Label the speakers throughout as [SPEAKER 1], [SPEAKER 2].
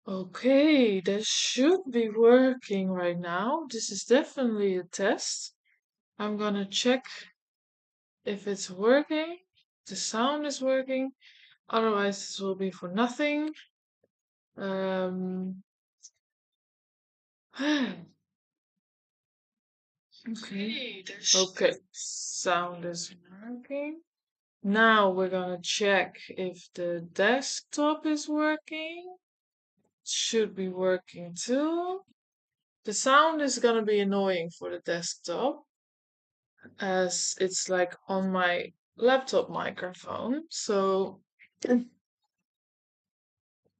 [SPEAKER 1] Okay, that should be working right now. This is definitely a test. I'm gonna check if it's working. The sound is working. Otherwise, this will be for nothing. Um, okay. Okay, sound is working. Now we're gonna check if the desktop is working. Should be working too. The sound is gonna be annoying for the desktop as it's like on my laptop microphone. So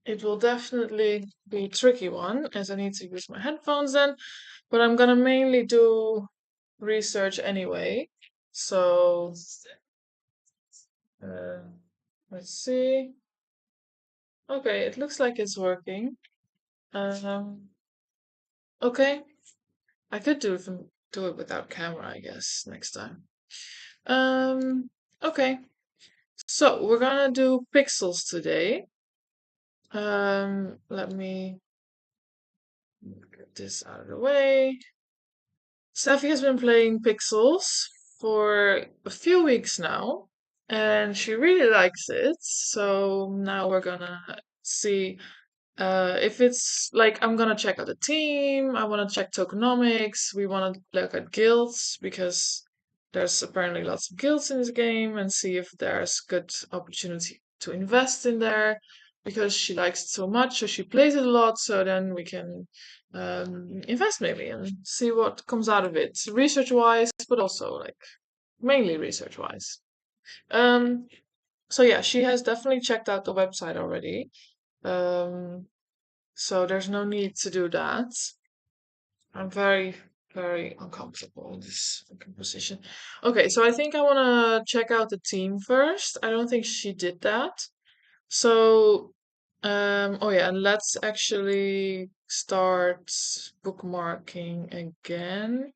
[SPEAKER 1] it will definitely be a tricky one as I need to use my headphones then, but I'm gonna mainly do research anyway. So uh, let's see. Okay, it looks like it's working. Um, okay, I could do it without camera, I guess, next time. Um, okay, so we're gonna do pixels today. Let me get this out of the way. Steffi has been playing Pixels for a few weeks now, and she really likes it. So now we're gonna see if it's like I'm gonna check out the team. I want to check tokenomics. We want to look at guilds because there's apparently lots of guilds in this game, and see if there's good opportunity to invest in there because she likes it so much. So she plays it a lot. So then we can invest maybe and see what comes out of it, research wise, but also like mainly research wise. Um, so yeah, she has definitely checked out the website already. Um, so there's no need to do that. I'm very, very uncomfortable in this fucking position. Okay, so I think I want to check out the team first. I don't think she did that. So, oh yeah, and let's actually start bookmarking again.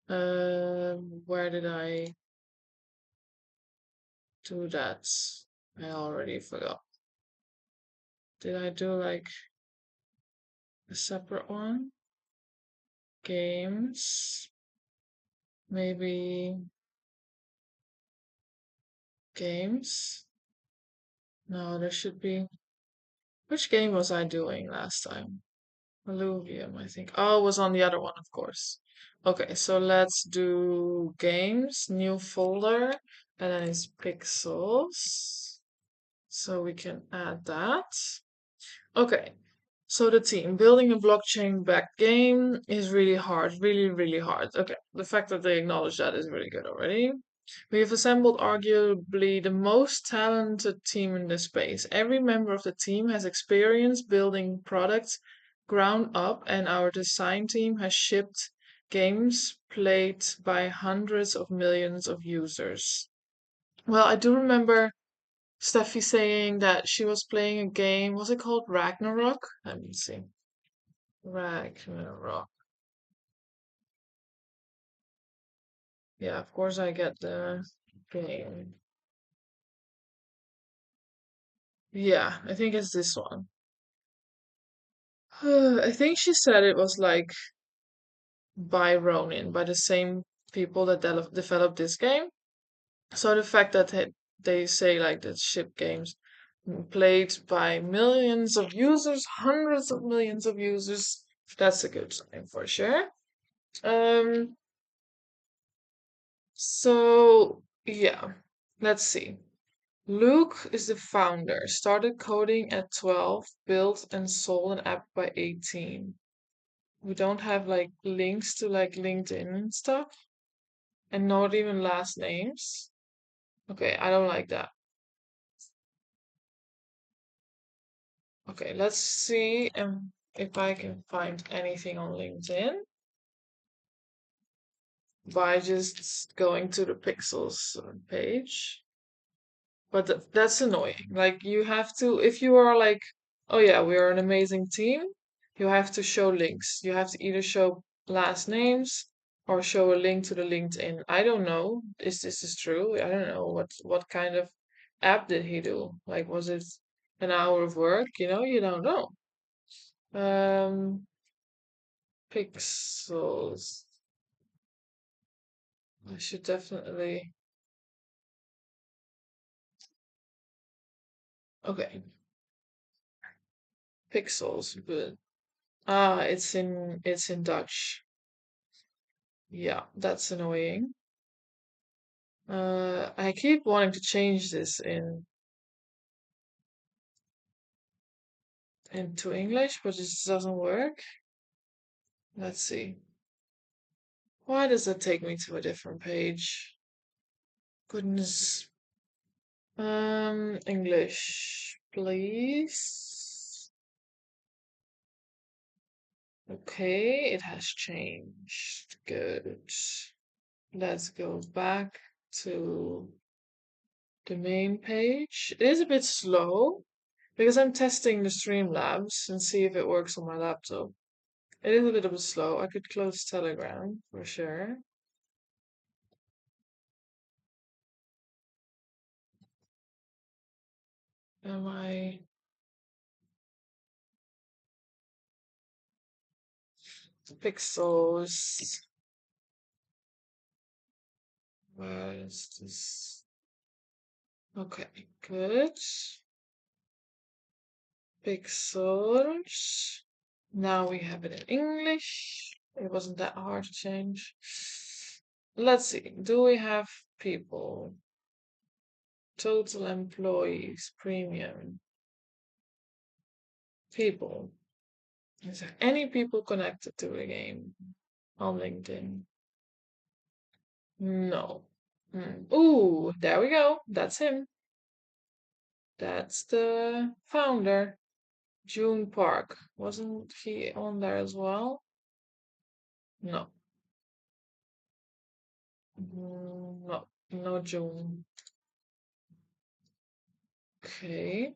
[SPEAKER 1] Where did I do that? I already forgot. Did I do like a separate one? Games. Maybe games. No, there should be. Which game was I doing last time? Alluvium, I think. Oh, it was on the other one, of course. Okay, so let's do games, new folder, and then it's pixels. So we can add that. Okay, so the team building a blockchain backed game is really hard, really, really hard. Okay, the fact that they acknowledge that is really good already. We have assembled arguably the most talented team in this space. Every member of the team has experience building products ground up, and our design team has shipped games played by hundreds of millions of users. Well, I do remember Steffi saying that she was playing a game. Was it called Ragnarok? Let me see. Ragnarok. Yeah, of course I get the game. Yeah, I think it's this one. I think she said it was like by Ronin, by the same people that developed this game. So the fact that they say like that ship games played by millions of users, hundreds of millions of users, that's a good sign for sure. Um, so yeah, let's see. Luke is the founder, started coding at 12, built and sold an app by 18. We don't have like links to like LinkedIn and stuff, and not even last names. Okay, I don't like that. Okay, let's see if I can find anything on LinkedIn by just going to the Pixels page. But that's annoying. Like you have to, if you are like, oh yeah, we are an amazing team, you have to show links. You have to either show last names or show a link to the LinkedIn. I don't know. This is true? I don't know what kind of app did he do? Like was it an hour of work? You know, you don't know. Um, Pixels. I should definitely. Okay, Pixels, but it's in Dutch. Yeah, that's annoying. I keep wanting to change this into English, but it just doesn't work. Let's see. Why does that take me to a different page? Goodness. English, please. Okay, it has changed. Good. Let's go back to the main page. It is a bit slow because I'm testing the Streamlabs and see if it works on my laptop. It is a little bit slow. I could close Telegram for sure. Am I Pixels? Where is this? Okay, good. Pixels. Now we have it in English. It wasn't that hard to change. Let's see. Do we have people? Total employees, premium. People. Is there any people connected to the game on LinkedIn? No. Ooh, there we go. That's him. That's the founder. June Park. Wasn't he on there as well? No. No. No June. Okay.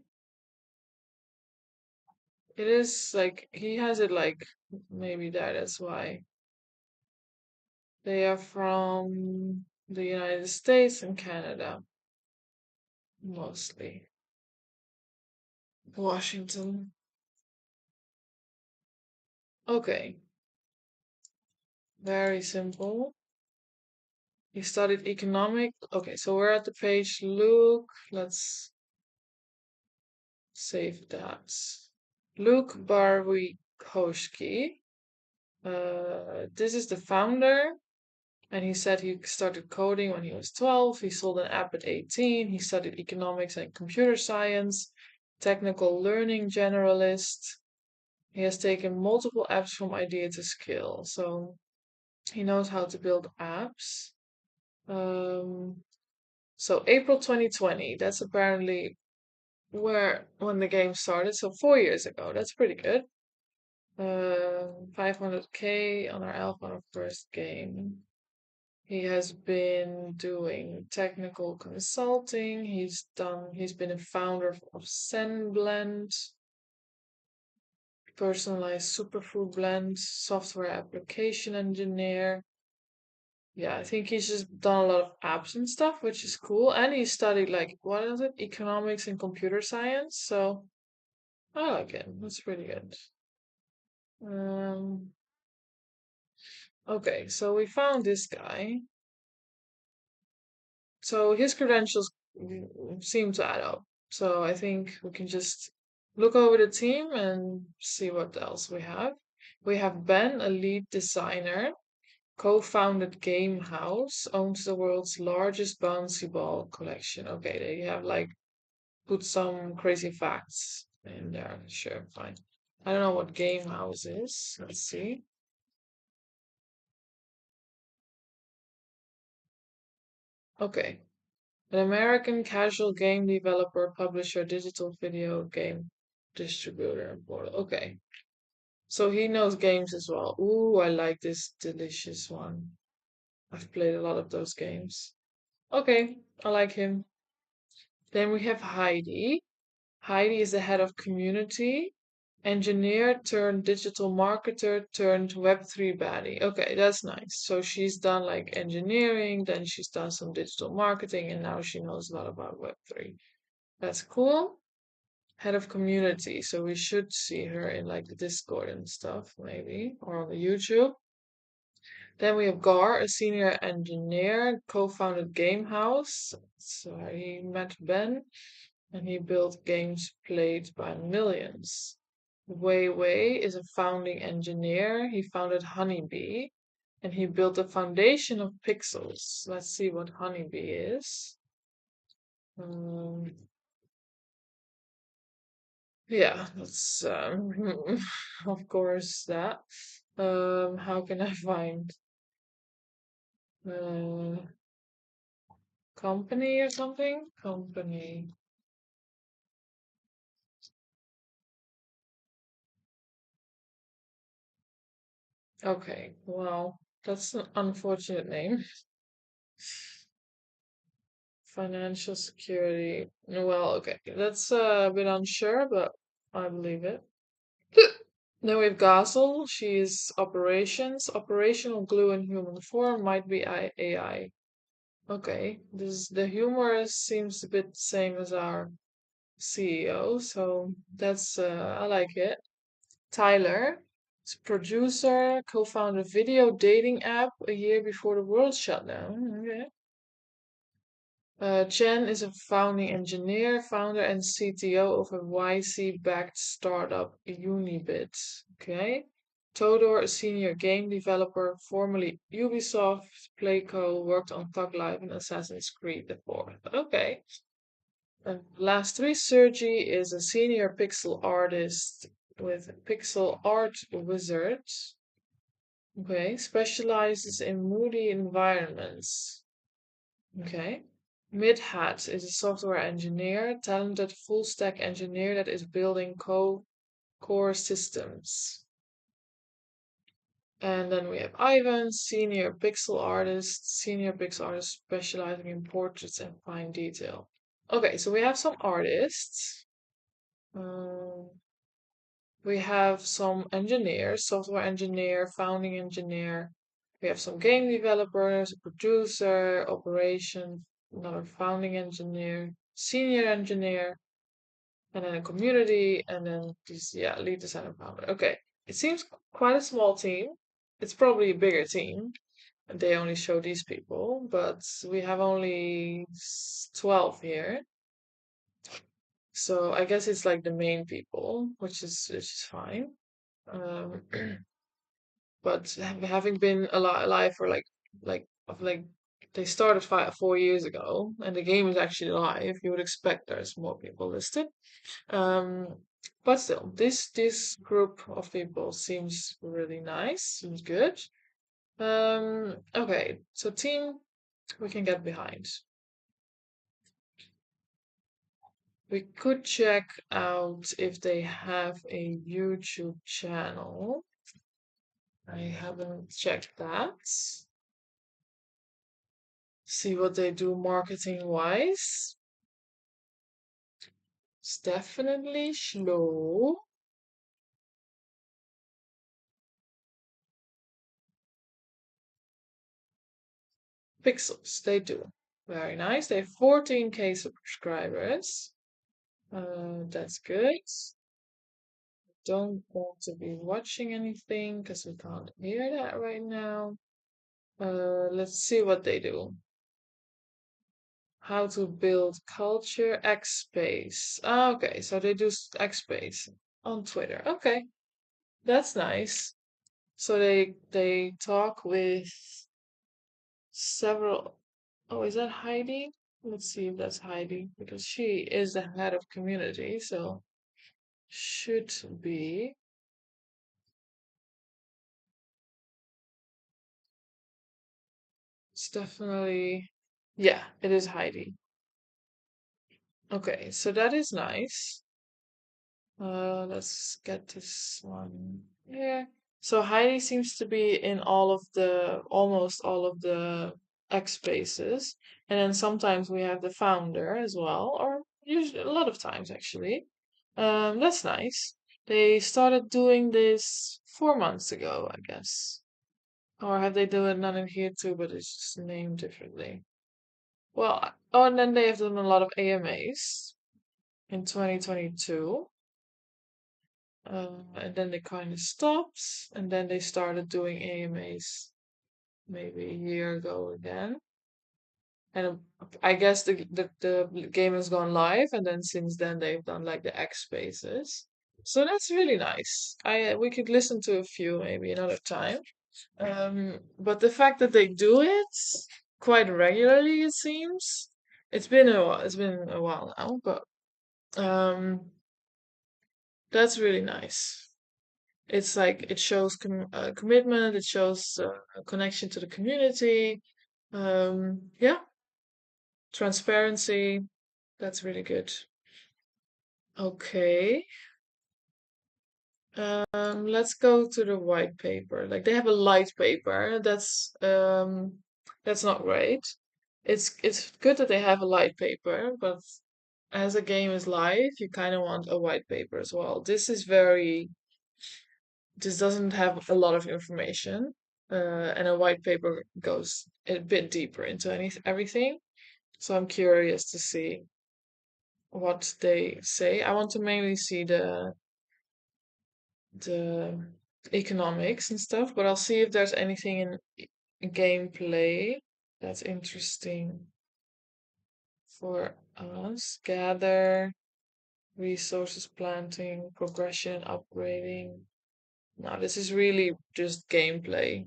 [SPEAKER 1] It is like he has it like maybe that's why. They are from the United States and Canada, mostly. Washington. Okay, very simple. He studied economic. Okay, so we're at the page. Luke, let's save that. Luke Barwikowski. This is the founder. And he said he started coding when he was 12. He sold an app at 18. He studied economics and computer science, technical learning generalist. He has taken multiple apps from idea to skill. So he knows how to build apps. Um, so April 2020, that's apparently where when the game started. So 4 years ago. That's pretty good. 500K on our alpha first game. He has been doing technical consulting. He's been a founder of ZenBlend, personalized superfood blend, software application engineer. Yeah, I think he's just done a lot of apps and stuff, which is cool. And he studied like what is it? Economics and computer science. So I like it. That's pretty good. Um, okay, so we found this guy. So his credentials seem to add up. So I think we can just look over the team and see what else we have. We have Ben, a lead designer, co-founded Game House, owns the world's largest bouncy ball collection. Okay, they have like put some crazy facts in there. Sure, fine. I don't know what Game House is. Let's see. Okay. An American casual game developer, publisher, digital video game distributor, and portal. Okay. So he knows games as well. Ooh, I like this delicious one. I've played a lot of those games. Okay, I like him. Then we have Heidi. Heidi is the head of community, engineer turned digital marketer turned Web3 baddie. Okay, that's nice. So she's done like engineering, then she's done some digital marketing, and now she knows a lot about Web3. That's cool. Head of community. So we should see her in like the Discord and stuff, maybe, or on the YouTube. Then we have Gar, a senior engineer, co-founded Game House. So he met Ben and he built games played by millions. Wei Wei is a founding engineer. He founded Honeybee and he built the foundation of Pixels. Let's see what Honeybee is. Um, yeah, that's of course that. How can I find uh, company or something? Company. Okay, well, that's an unfortunate name. Financial security. Well, okay, that's a bit unsure, but I believe it. Then we have Gazel. She's operations. Operational glue in human form might be AI. Okay, this the humor seems a bit the same as our CEO, so that's I like it. Tyler is producer, co-founded video dating app a year before the world shut down. Okay. Chen is a founding engineer, founder, and CTO of a YC-backed startup, Unibit. Okay. Todor, a senior game developer, formerly Ubisoft, Playco, worked on Thug Life and Assassin's Creed the 4th. Okay. And last three, Sergi is a senior pixel artist with Pixel Art Wizards. Okay. Specializes in moody environments. Okay. Midhat is a software engineer, talented full stack engineer that is building core systems. And then we have Ivan, senior pixel artist specializing in portraits and fine detail. Okay, so we have some artists. Um, we have some engineers, software engineer, founding engineer. We have some game developers, a producer, operation, another founding engineer, senior engineer, and then a community, and then this, yeah, lead designer founder. Okay, it seems quite a small team. It's probably a bigger team. And they only show these people, but we have only 12 here. So I guess it's like the main people, which is fine. Um, but having been alive for like they started 4 years ago, and the game is actually live, you would expect there's more people listed. Um, but still, this group of people seems really nice, seems good. Okay, so team we can get behind. We could check out if they have a YouTube channel. I haven't checked that. See what they do marketing wise. It's definitely slow. Pixels, they do. Very nice. They have 14K subscribers. That's good. Don't want to be watching anything because we can't hear that right now. Let's see what they do. How to build culture X space. Ah, okay, so they do X space on Twitter. Okay, that's nice. So they talk with several. Oh, is that Heidi? Let's see if that's Heidi because she is the head of community, so should be. It's definitely. Yeah, it is Heidi. Okay, so that is nice. Let's get this one here. So Heidi seems to be in almost all of the X spaces, and then sometimes we have the founder as well, or usually a lot of times actually. That's nice. They started doing this 4 months ago, I guess, or have they done it here too, but it's just named differently. Well, oh, and then they have done a lot of AMAs. in 2022. And then they kind of stopped, and then they started doing AMAs maybe a year ago again. And I guess the game has gone live, and then since then they've done like the X spaces. So that's really nice. I we could listen to a few maybe another time. But the fact that they do it quite regularly, it seems. It's been a while now, but um, that's really nice. It's like it shows commitment, it shows a connection to the community. Yeah, transparency. That's really good. Okay. Let's go to the white paper. Like they have a light paper. That's not great. It's good that they have a light paper, but as a game is live, you kind of want a white paper as well. This doesn't have a lot of information, and a white paper goes a bit deeper into everything. So I'm curious to see what they say. I want to mainly see the economics and stuff, but I'll see if there's anything in gameplay that's interesting for us. Gather, resources, planting, progression, upgrading. No, this is really just gameplay.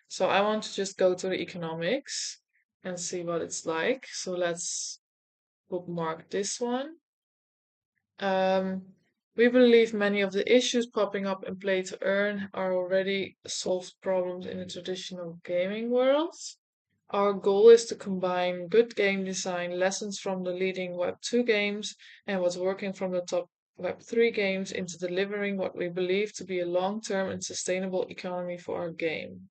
[SPEAKER 1] So I want to just go to the economics and see what it's like. So let's bookmark this one. Um, we believe many of the issues popping up in Play to Earn are already solved problems in the traditional gaming world. Our goal is to combine good game design, lessons from the leading Web 2 games, and what's working from the top Web 3 games into delivering what we believe to be a long term and sustainable economy for our game.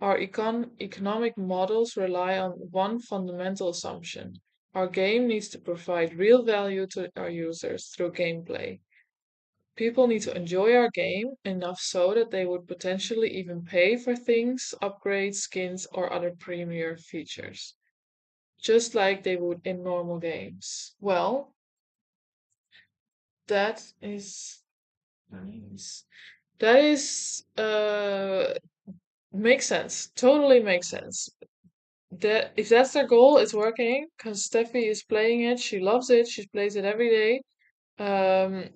[SPEAKER 1] Our economic models rely on one fundamental assumption. Our game needs to provide real value to our users through gameplay. People need to enjoy our game enough so that they would potentially even pay for things, upgrades, skins, or other premier features, just like they would in normal games. Well, that is nice. That is makes sense. Totally makes sense. That if that's their goal, it's working because Steffi is playing it. She loves it. She plays it every day. And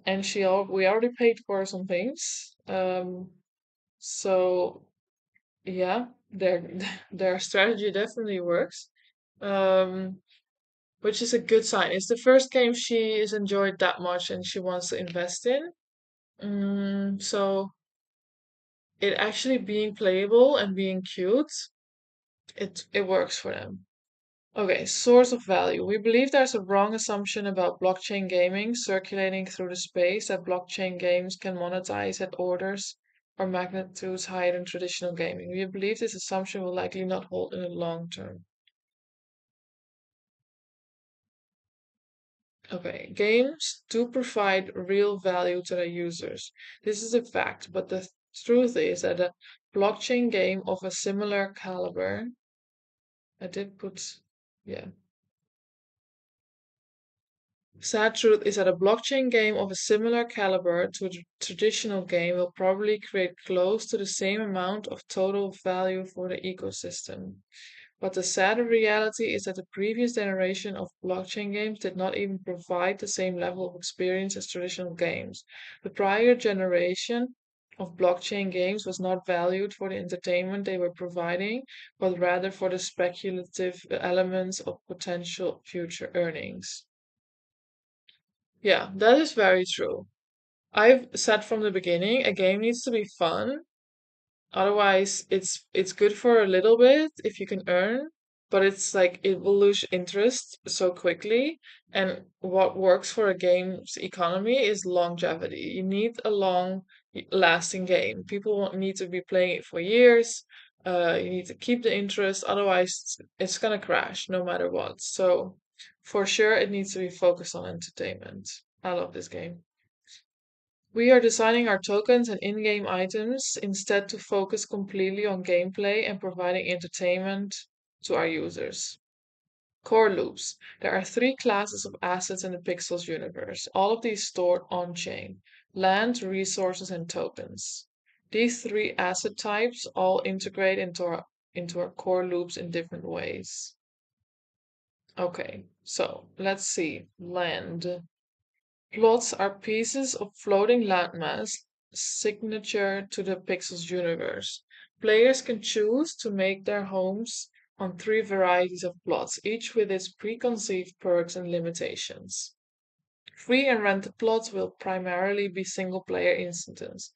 [SPEAKER 1] we already paid for some things. So yeah, their their strategy definitely works. Um, which is a good sign. It's the first game she has enjoyed that much and she wants to invest in. So it actually being playable and being cute, it works for them. Okay, source of value. We believe there's a wrong assumption about blockchain gaming circulating through the space that blockchain games can monetize at orders or magnitudes higher than traditional gaming. We believe this assumption will likely not hold in the long term. Okay, games do provide real value to their users. This is a fact, but the truth is that a blockchain game of a similar caliber, I did put, yeah. Sad truth is that a blockchain game of a similar caliber to a traditional game will probably create close to the same amount of total value for the ecosystem. But the sad reality is that the previous generation of blockchain games did not even provide the same level of experience as traditional games. The prior generation of blockchain games was not valued for the entertainment they were providing, but rather for the speculative elements of potential future earnings. Yeah, that is very true. I've said from the beginning, a game needs to be fun. Otherwise, it's good for a little bit if you can earn, but it's like it will lose interest so quickly. And what works for a game's economy is longevity. You need a long lasting game. People won't need to be playing it for years. You need to keep the interest, otherwise it's gonna crash no matter what. So for sure, it needs to be focused on entertainment. I love this game. We are designing our tokens and in-game items instead to focus completely on gameplay and providing entertainment to our users. Core loops. There are three classes of assets in the Pixels universe, all of these stored on-chain: land, resources, and tokens. These three asset types all integrate into our core loops in different ways. Okay, so let's see. Land. Plots are pieces of floating landmass signature to the Pixels universe. Players can choose to make their homes on three varieties of plots, each with its preconceived perks and limitations. Free and rented plots will primarily be single player instances,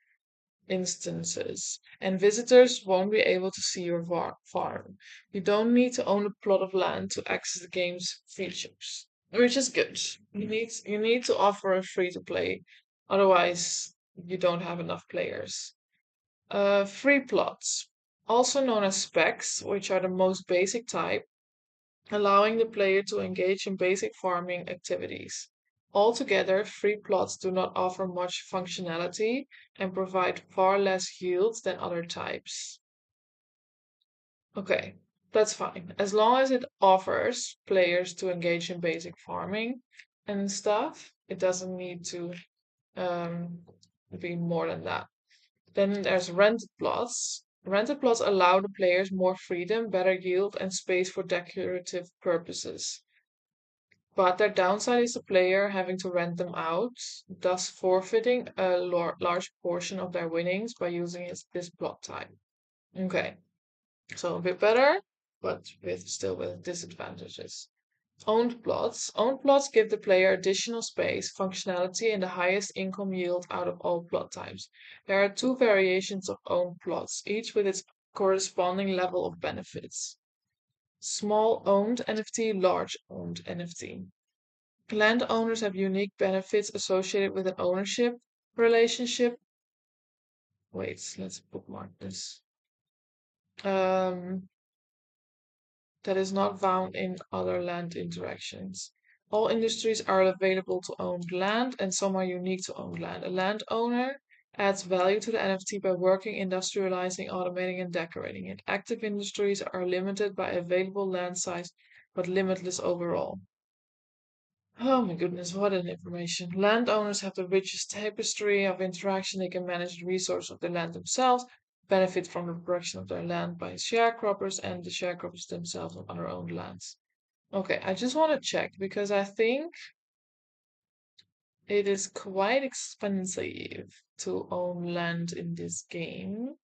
[SPEAKER 1] and visitors won't be able to see your farm. You don't need to own a plot of land to access the game's features, which is good. You need to offer a free to play, otherwise you don't have enough players. Free plots, also known as specs, which are the most basic type, allowing the player to engage in basic farming activities. Altogether, free plots do not offer much functionality and provide far less yield than other types. Okay, that's fine. As long as it offers players to engage in basic farming and stuff, it doesn't need to um, be more than that. Then there's rented plots. Rented plots allow the players more freedom, better yield, and space for decorative purposes. But their downside is the player having to rent them out, thus forfeiting a large portion of their winnings by using this plot type. Okay, so a bit better, but still with disadvantages. Owned plots. Owned plots give the player additional space, functionality, and the highest income yield out of all plot types. There are two variations of owned plots, each with its corresponding level of benefits. Small owned NFT, large owned NFT. Landowners have unique benefits associated with an ownership relationship. Wait, let's bookmark this. Um, that is not found in other land interactions. All industries are available to owned land, and some are unique to owned land. A landowner adds value to the NFT by working, industrializing, automating, and decorating it. Active industries are limited by available land size, but limitless overall. Oh my goodness, what an information. Landowners have the richest tapestry of interaction. They can manage the resource of the land themselves, benefit from the production of their land by sharecroppers, and the sharecroppers themselves on other owned lands. Okay, I just want to check because I think it is quite expensive to own land in this game.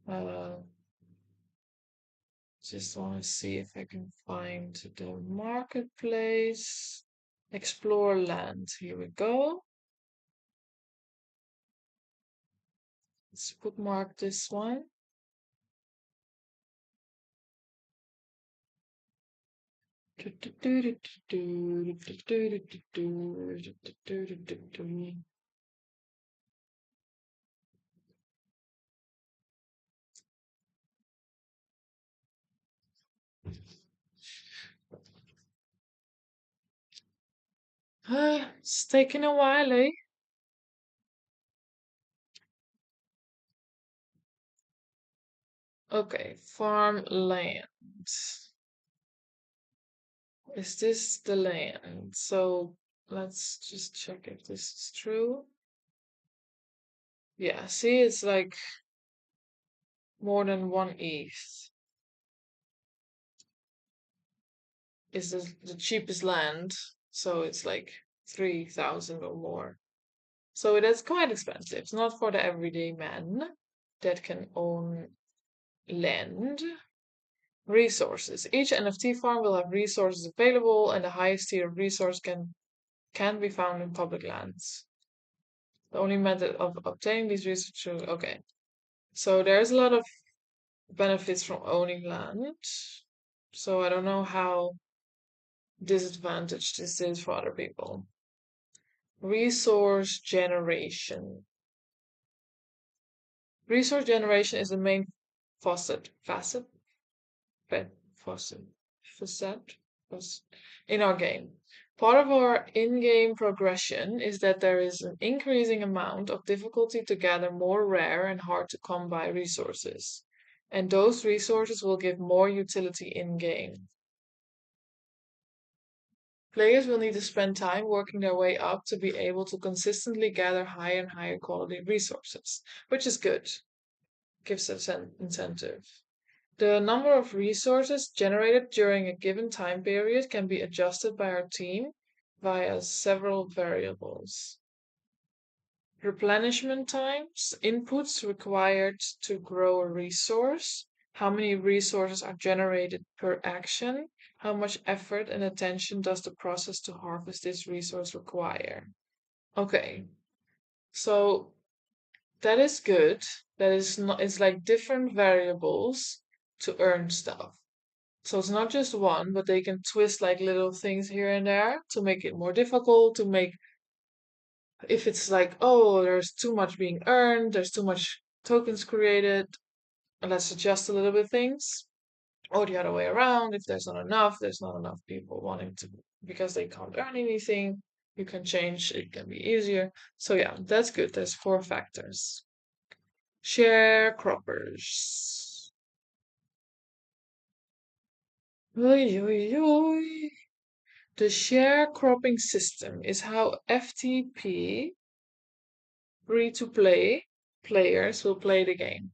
[SPEAKER 1] Uh, just want to see if I can find the marketplace. Explore land. Here we go. Let's bookmark this one. It's taking a while, eh? Okay, farm land. Is this the land? So let's just check if this is true. Yeah, see, it's like more than 1 ETH is the cheapest land. So it's like 3,000 or more. So it is quite expensive. It's not for the everyday man that can own land. Resources. Each NFT farm will have resources available, and the highest tier of resource can be found in public lands. The only method of obtaining these resources. Okay, so there's a lot of benefits from owning land. So I don't know how disadvantaged this is for other people. Resource generation. Resource generation is the main facet facet, facet, in our game. Part of our in-game progression is that there is an increasing amount of difficulty to gather more rare and hard to come by resources, and those resources will give more utility in-game. Players will need to spend time working their way up to be able to consistently gather higher and higher quality resources, which is good. Gives us an incentive. The number of resources generated during a given time period can be adjusted by our team via several variables. Replenishment times, inputs required to grow a resource, how many resources are generated per action, how much effort and attention does the process to harvest this resource require. Okay, so that is good. That is not, it's like different variables to earn stuff. So it's not just one, but they can twist like little things here and there to make it more difficult, to make if it's like, oh, there's too much being earned, there's too much tokens created, let's adjust a little bit things. Or the other way around, if there's not enough people wanting to because they can't earn anything, you can change, it can be easier. So yeah, that's good. There's four factors. Sharecroppers. Oy, oy, oy. The sharecropping system is how FTP free to play players will play the game.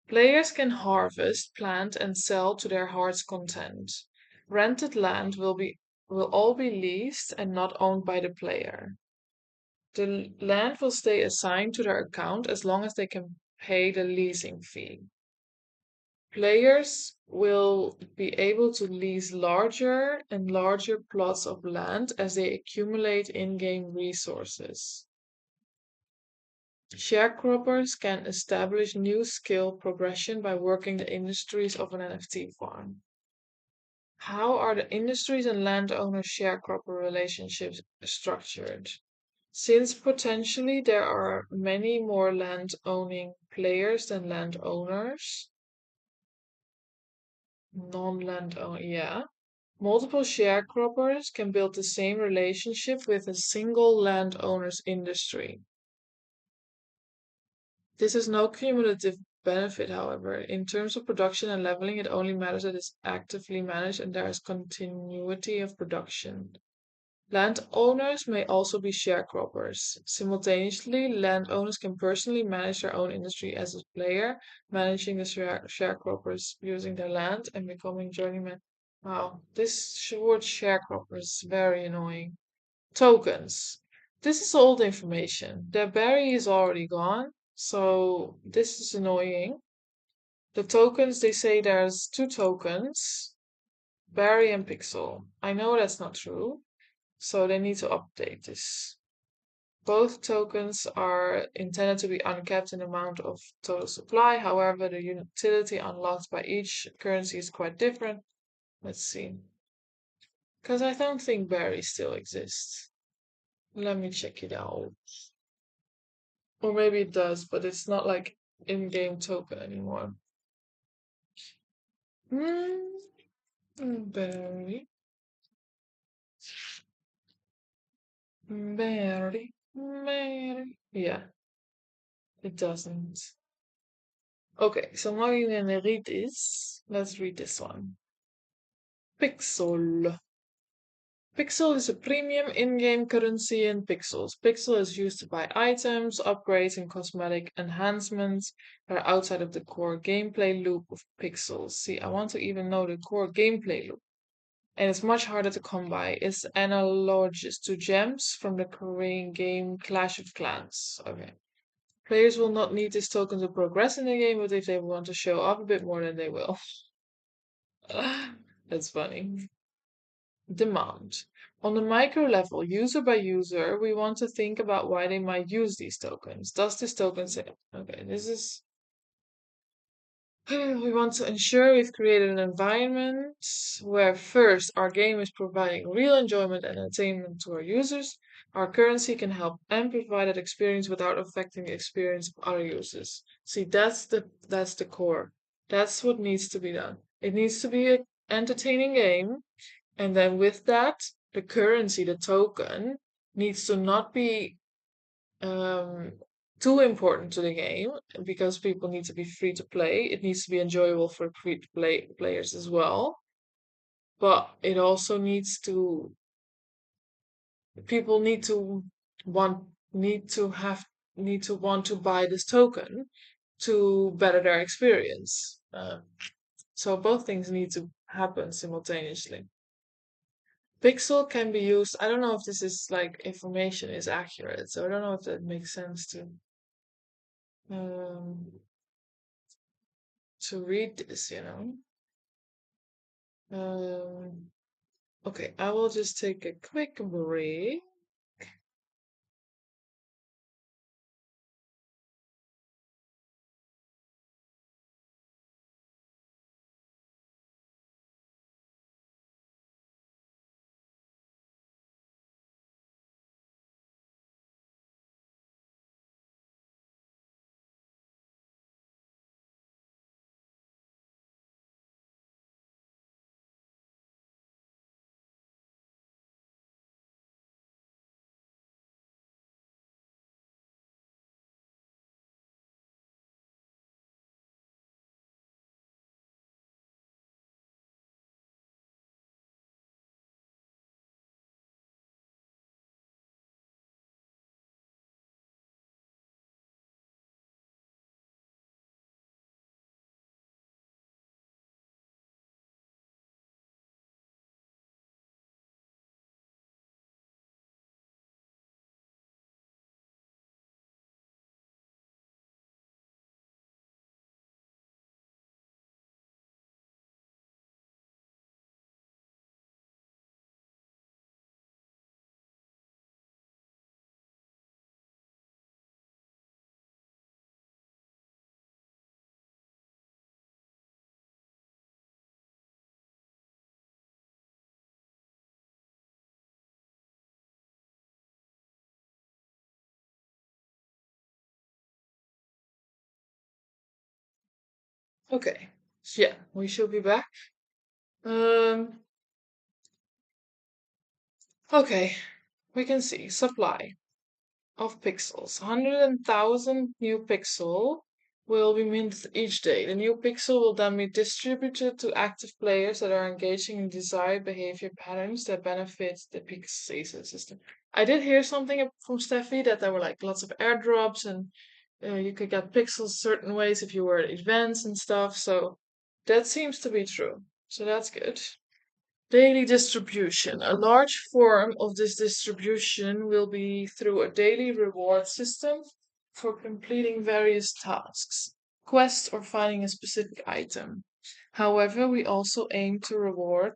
[SPEAKER 1] Players can harvest, plant, and sell to their heart's content. Rented land will all be leased and not owned by the player. The land will stay assigned to their account as long as they can pay the leasing fee. Players will be able to lease larger and larger plots of land as they accumulate in-game resources. Sharecroppers can establish new skill progression by working the industries of an NFT farm. How are the industries and landowner sharecropper relationships structured? Since potentially there are many more land owning players than landowners, non-land own yeah. Multiple sharecroppers can build the same relationship with a single landowner's industry. This has no cumulative benefit, however. In terms of production and leveling, it only matters that it's actively managed and there is continuity of production. Landowners may also be sharecroppers. Simultaneously, landowners can personally manage their own industry as a player, managing the sharecroppers using their land and becoming journeymen. Wow, this word sharecropper is very annoying. Tokens. This is old information. The berry is already gone, so this is annoying. The tokens, they say there's two tokens, berry and pixel. I know that's not true, so they need to update this. Both tokens are intended to be uncapped in amount of total supply. However, the utility unlocked by each currency is quite different. Let's see. Because I don't think berry still exists. Let me check it out. Or maybe it does, but it's not like in-game token anymore. Berry, berry, berry. Yeah, it doesn't. Okay, so now you're gonna read this. Let's read this one. Pixel. Pixel is a premium in-game currency in pixels. Pixel is used to buy items, upgrades, and cosmetic enhancements that are outside of the core gameplay loop of pixels. See, I want to even know the core gameplay loop. And it's much harder to come by. It's analogous to gems from the Korean game Clash of Clans. Okay. Players will not need this token to progress in the game, but if they want to show up a bit more, then they will. That's funny. Demand. On the micro level, user by user, we want to think about why they might use these tokens. Does this token say, okay, this is, we want to ensure we've created an environment where first our game is providing real enjoyment and entertainment to our users. Our currency can help amplify that experience without affecting the experience of other users. See, that's the core. That's what needs to be done. It needs to be an entertaining game, and then with that, the currency, the token, needs to not be um, too important to the game because people need to be free to play. It needs to be enjoyable for free to play players as well. But it also needs to people want need to have need to want to buy this token to better their experience. So both things need to happen simultaneously. Pixel can be used. I don't know if this is like information is accurate, so I don't know if that makes sense um, to read this. Um, okay, I will just take a quick break. Okay, so yeah, we should be back. Um, okay, we can see supply of pixels. 100,000 new pixel will be minted each day. The new pixel will then be distributed to active players that are engaging in desired behavior patterns that benefit the pixel ecosystem. I did hear something from Steffi that there were like lots of airdrops and you could get pixels certain ways if you were at events and stuff. So that seems to be true. So that's good. Daily distribution. A large form of this distribution will be through a daily reward system for completing various tasks, quests, or finding a specific item. However, we also aim to reward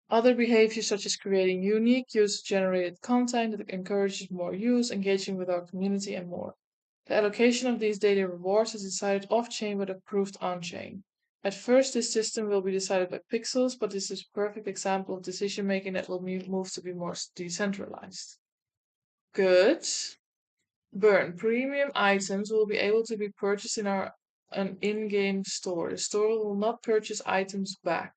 [SPEAKER 1] other behaviors such as creating unique user-generated content that encourages more use, engaging with our community, and more. The allocation of these daily rewards is decided off-chain but approved on-chain. At first, this system will be decided by pixels, but this is a perfect example of decision making that will move to be more decentralized. Good. Burn. Premium items will be able to be purchased in our an in-game store. The store will not purchase items back.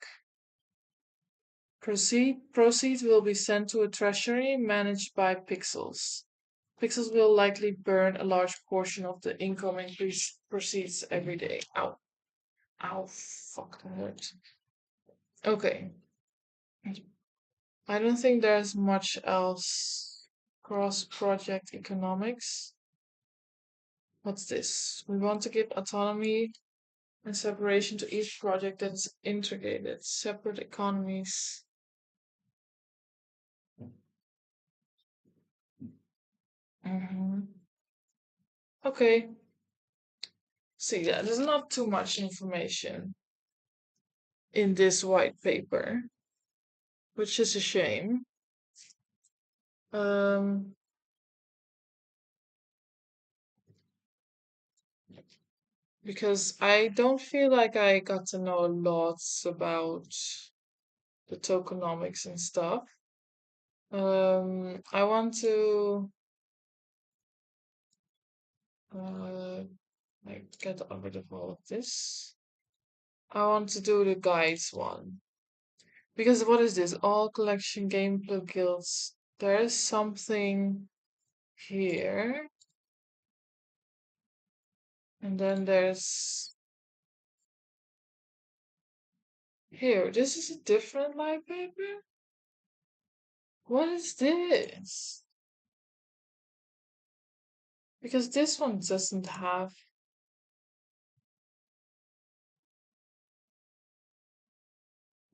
[SPEAKER 1] Proceeds will be sent to a treasury managed by Pixels. Pixels will likely burn a large portion of the incoming proceeds every day. Ow. Ow, fuck, that hurt. Okay. I don't think there's much else. Cross project economics. What's this? We want to give autonomy and separation to each project that's integrated. Separate economies. Okay. See, yeah, there's not too much information in this white paper, which is a shame. Um, because I don't feel like I got to know lots about the tokenomics and stuff. I want to uh, like get rid of all of this. I want to do the guides one because what is this? All collection gameplay guilds. There is something here, and then there's here. This is a different light paper. What is this? Because this one doesn't have.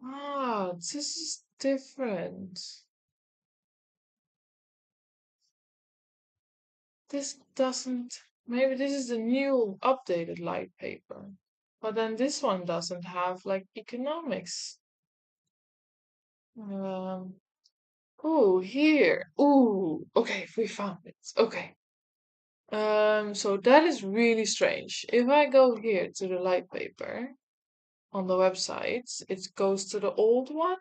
[SPEAKER 1] Ah, this is different. This doesn't. Maybe this is the new updated light paper. But then this one doesn't have like economics. Um, oh, here. Ooh, okay, we found it. Okay. So that is really strange. If I go here to the light paper on the website, it goes to the old one.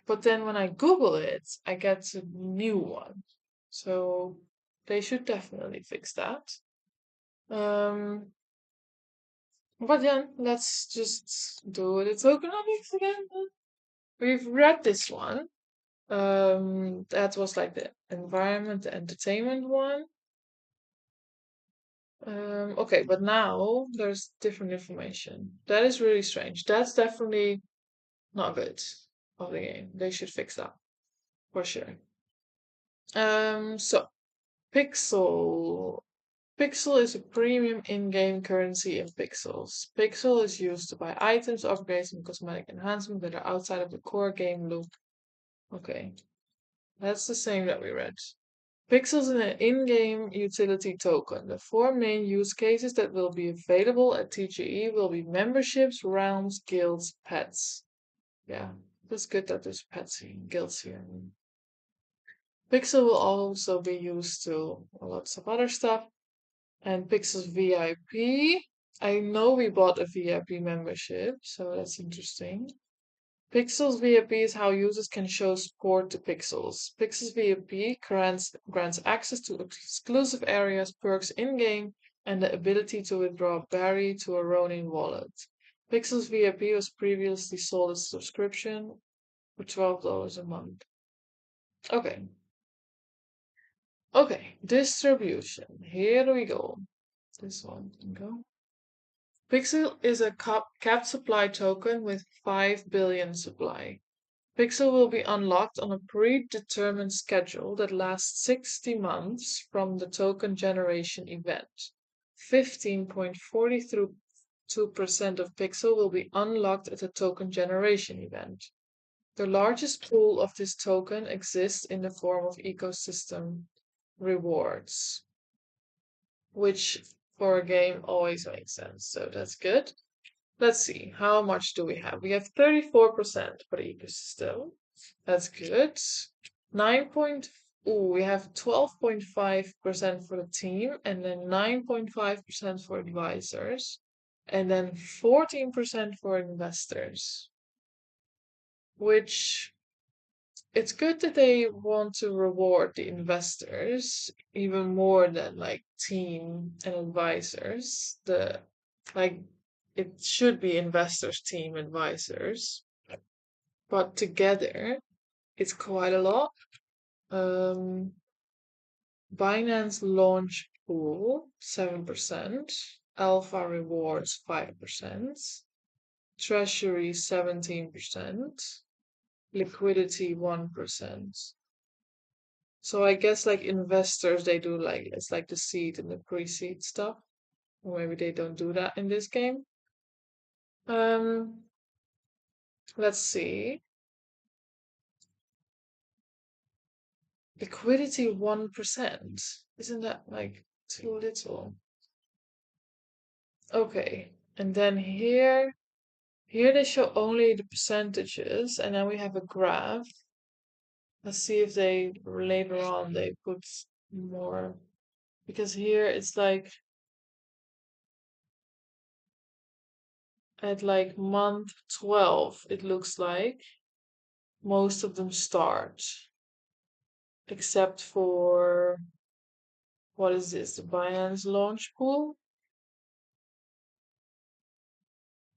[SPEAKER 1] But then when I Google it, I get a new one. So they should definitely fix that. Um, but then let's just do the tokenomics again. We've read this one. That was like the environment, the entertainment one. Okay, but now there's different information. That is really strange. That's definitely not good of the game. They should fix that for sure. So Pixel. Pixel is a premium in-game currency in pixels. Pixel is used to buy items, upgrades, and cosmetic enhancements that are outside of the core game loop. Okay, that's the same that we read. Pixels is an in-game utility token. The four main use cases that will be available at TGE will be memberships, realms, guilds, pets. Yeah, that's good that there's pets here, guilds here. Pixel will also be used to lots of other stuff. And Pixel's VIP. I know we bought a VIP membership, so that's interesting. Pixels VIP is how users can show support to Pixels. Pixels VIP grants access to exclusive areas, perks in-game, and the ability to withdraw Barry to a Ronin wallet. Pixels VIP was previously sold as a subscription for $12 a month. Okay. Okay, distribution. Here we go. This one can go. Pixel is a capped supply token with 5 billion supply. Pixel will be unlocked on a predetermined schedule that lasts 60 months from the token generation event. 15.42% of Pixel will be unlocked at the token generation event. The largest pool of this token exists in the form of ecosystem rewards, which for a game always makes sense. So that's good. Let's see, how much do we have? We have 34% for the ecosystem. That's good. 9 point, ooh, we have 12.5% for the team, and then 9.5% for advisors, and then 14% for investors, which it's good that they want to reward the investors even more than like team and advisors. The like it should be investors, team, advisors, but together it's quite a lot. Um, Binance launch pool 7%, Alpha rewards 5%, Treasury 17%, liquidity 1%. So I guess like investors, they do like it's like the seed and the pre-seed stuff. Or maybe they don't do that in this game. Um, let's see. Liquidity 1%. Isn't that like too little? Okay. And then here they show only the percentages, and then we have a graph. Let's see if they later on they put more, because here it's like at like month 12, it looks like most of them start, except for what is this? The Binance launch pool.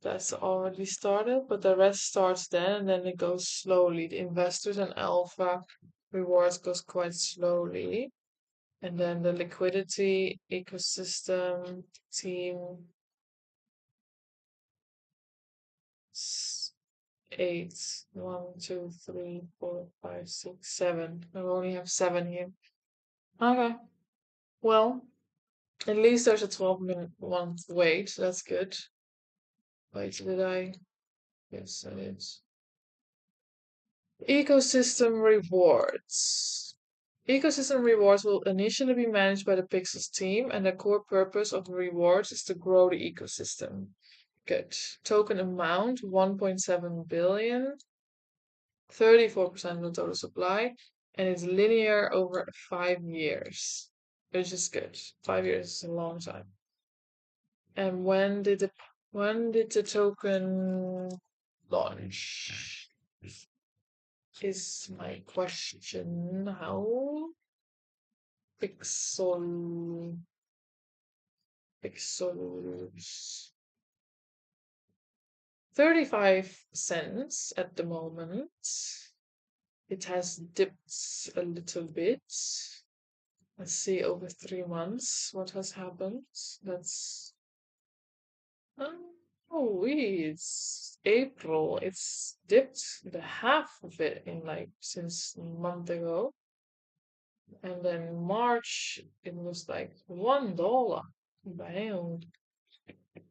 [SPEAKER 1] That's already started, but the rest starts then and then it goes slowly. The investors and alpha rewards goes quite slowly. And then the liquidity ecosystem team 8. 1, 2, 3, 4, 5, 6, 7. I only have 7 here. Okay. Well, at least there's a 12-minute one wait. That's good. Wait, did I? Yes, I did. Ecosystem rewards. Ecosystem rewards will initially be managed by the Pixels team, and the core purpose of the rewards is to grow the ecosystem. Good. Token amount 1.7 billion, 34% of the total supply, and it's linear over 5 years, which is good. 5 years is a long time. And when did the token launch? Is my question. How pixels 35 cents at the moment. It has dipped a little bit. Let's see over 3 months what has happened. That's oh, it's April. It's dipped the half of it in like since a month ago. And then March, it was like $1. Bam.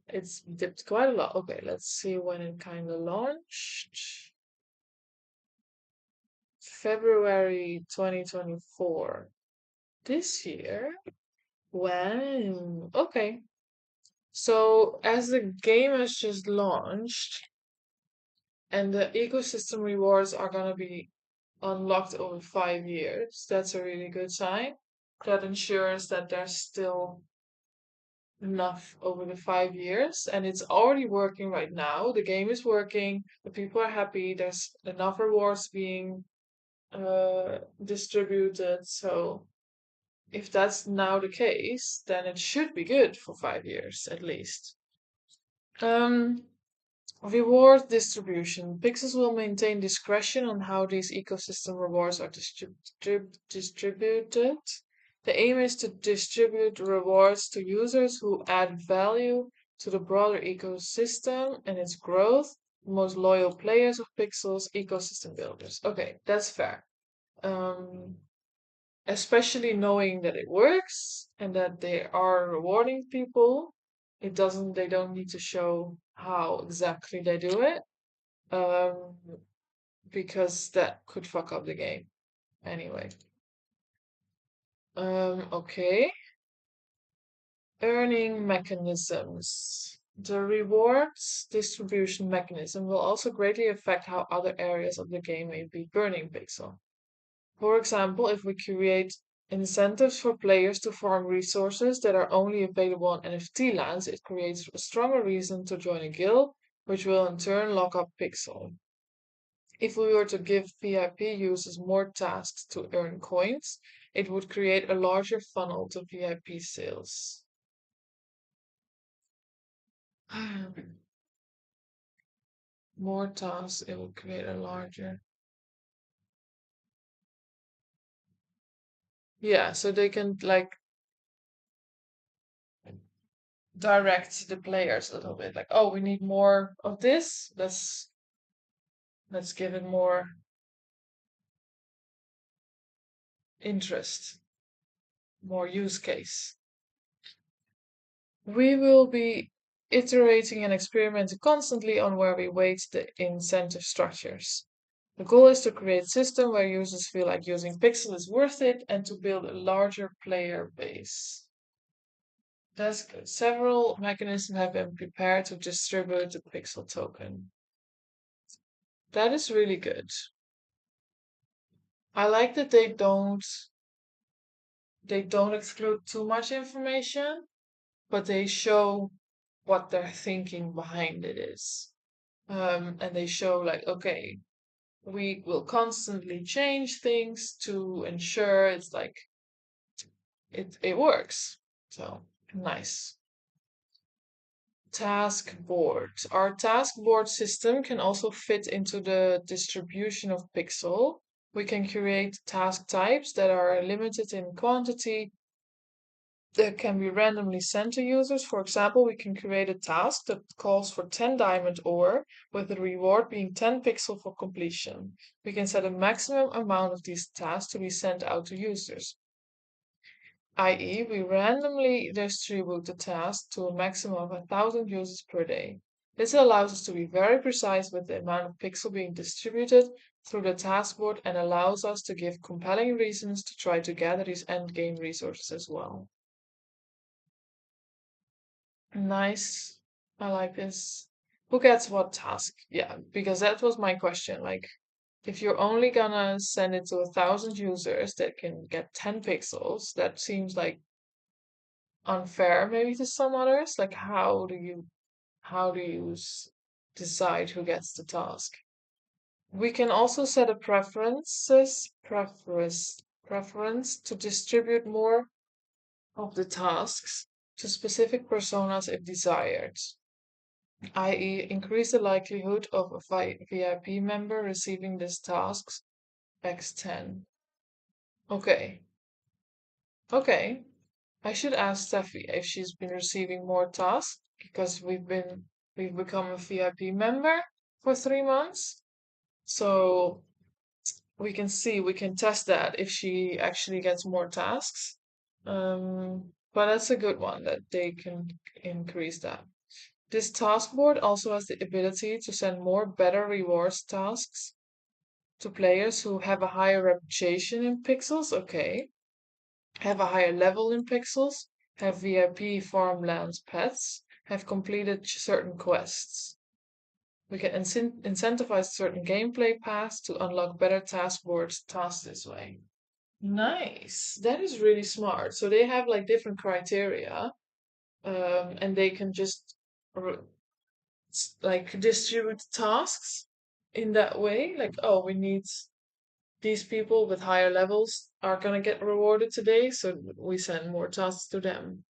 [SPEAKER 1] It's dipped quite a lot. Okay, let's see when it kind of launched. February 2024. This year? Wow. Okay. So as the game has just launched and the ecosystem rewards are gonna be unlocked over 5 years, that's a really good sign. That ensures that there's still enough over the 5 years, and it's already working right now. The game is working, the people are happy, there's enough rewards being distributed. So if that's now the case, then it should be good for 5 years at least. Um, Reward distribution. Pixels will maintain discretion on how these ecosystem rewards are distributed. The aim is to distribute rewards to users who add value to the broader ecosystem and its growth. The most loyal players of Pixels, ecosystem builders. Okay, that's fair. Um, Especially knowing that it works and that they are rewarding people. They don't need to show how exactly they do it, um, because that could fuck up the game. Anyway, okay. Earning mechanisms. The rewards distribution mechanism will also greatly affect how other areas of the game may be burning pixel. For example, if we create incentives for players to farm resources that are only available on NFT lands, it creates a stronger reason to join a guild, which will in turn lock up Pixel. If we were to give VIP users more tasks to earn coins, it would create a larger funnel to VIP sales. More tasks, it will create a larger. Yeah, so they can like direct the players a little bit. Like, oh, we need more of this. Let's give it more interest, more use case. We will be iterating and experimenting constantly on where we weight the incentive structures. The goal is to create a system where users feel like using Pixel is worth it and to build a larger player base. That's good. Several mechanisms have been prepared to distribute the Pixel token. That is really good. I like that they don't exclude too much information, but they show what their thinking behind it is. And they show like, okay, we will constantly change things to ensure it's like it works. So nice. Task board. Our task board system can also fit into the distribution of pixel. We can create task types that are limited in quantity that can be randomly sent to users. For example, we can create a task that calls for 10 diamond ore, with the reward being 10 pixel for completion. We can set a maximum amount of these tasks to be sent out to users, i.e., we randomly distribute the task to a maximum of 1,000 users per day. This allows us to be very precise with the amount of pixel being distributed through the task board and allows us to give compelling reasons to try to gather these endgame resources as well. Nice. I like this. Who gets what task? Yeah, because that was my question. Like, if you're only gonna send it to 1,000 users that can get 10 pixels, that seems like unfair maybe to some others. Like, how do you decide who gets the task? We can also set a preference to distribute more of the tasks to specific personas if desired, i.e., increase the likelihood of a VIP member receiving these tasks x10. Okay, okay. I should ask Steffi if she's been receiving more tasks because we've become a VIP member for 3 months. So we can test that if she actually gets more tasks. But that's a good one that they can increase that. This task board also has the ability to send more better rewards tasks to players who have a higher reputation in pixels, okay, have a higher level in pixels, have VIP farmlands pets, have completed certain quests. We can incentivize certain gameplay paths to unlock better task boards tasks this way. Nice. That is really smart. So they have like different criteria, and they can just like distribute tasks in that way. Like, oh, we need these people with higher levels are gonna get rewarded today, so we send more tasks to them.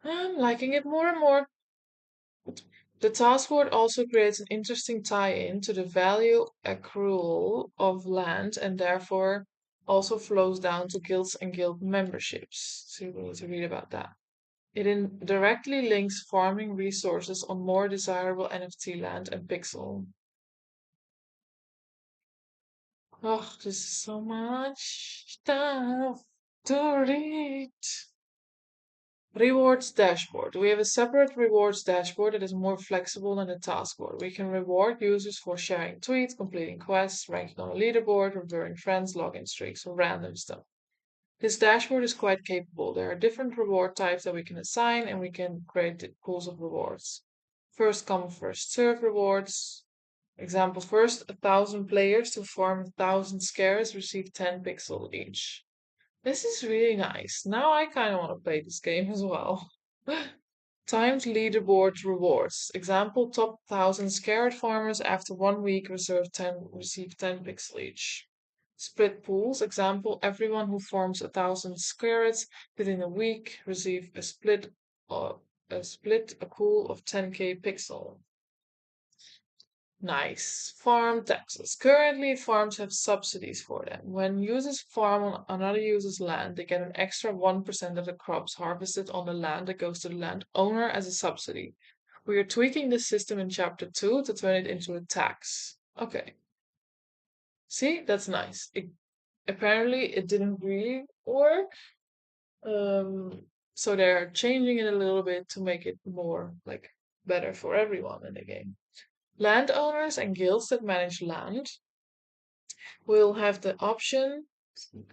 [SPEAKER 1] I'm liking it more and more. The task board also creates an interesting tie-in to the value accrual of land and therefore also flows down to guilds and guild memberships. So you need to read about that. It directly links farming resources on more desirable NFT land and pixel. Oh, this is so much stuff to read. Rewards dashboard. We have a separate rewards dashboard that is more flexible than the task board. We can reward users for sharing tweets, completing quests, ranking on a leaderboard, referring friends, login streaks, or random stuff. This dashboard is quite capable. There are different reward types that we can assign, and we can create pools of rewards. First come, first serve rewards. Example first, 1,000 players to farm 1,000 scares receive 10 pixel each. This is really nice. Now I kind of want to play this game as well. Timed leaderboard rewards. Example top 1,000 scared farmers after 1 week receive 10 pixel each. Split pools. Example everyone who farms 1,000 scareds within a week receive a pool of 10k pixel. Nice. Farm taxes. Currently, farms have subsidies for them. When users farm on another user's land, they get an extra 1% of the crops harvested on the land that goes to the landowner as a subsidy. We are tweaking this system in Chapter 2 to turn it into a tax. Okay. See, that's nice. Apparently, it didn't really work. So they're changing it a little bit to make it more like better for everyone in the game. Landowners and guilds that manage land will have the option,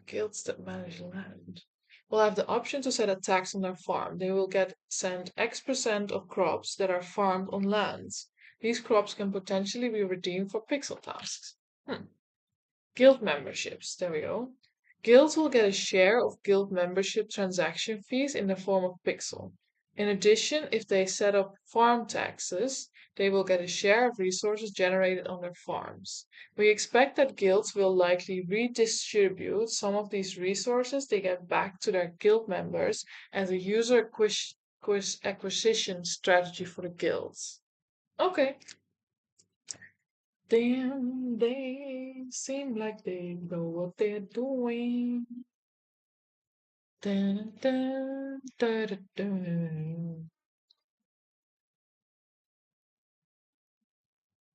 [SPEAKER 1] guilds that manage land will have the option to set a tax on their farm. They will get sent X% of crops that are farmed on lands. These crops can potentially be redeemed for pixel tasks. Guild memberships. There we go. Guilds will get a share of guild membership transaction fees in the form of pixel. In addition, if they set up farm taxes, they will get a share of resources generated on their farms. We expect that guilds will likely redistribute some of these resources they get back to their guild members as a user acquisition strategy for the guilds. Okay. Damn, they seem like they know what they're doing. Dun, dun, dun, dun, dun.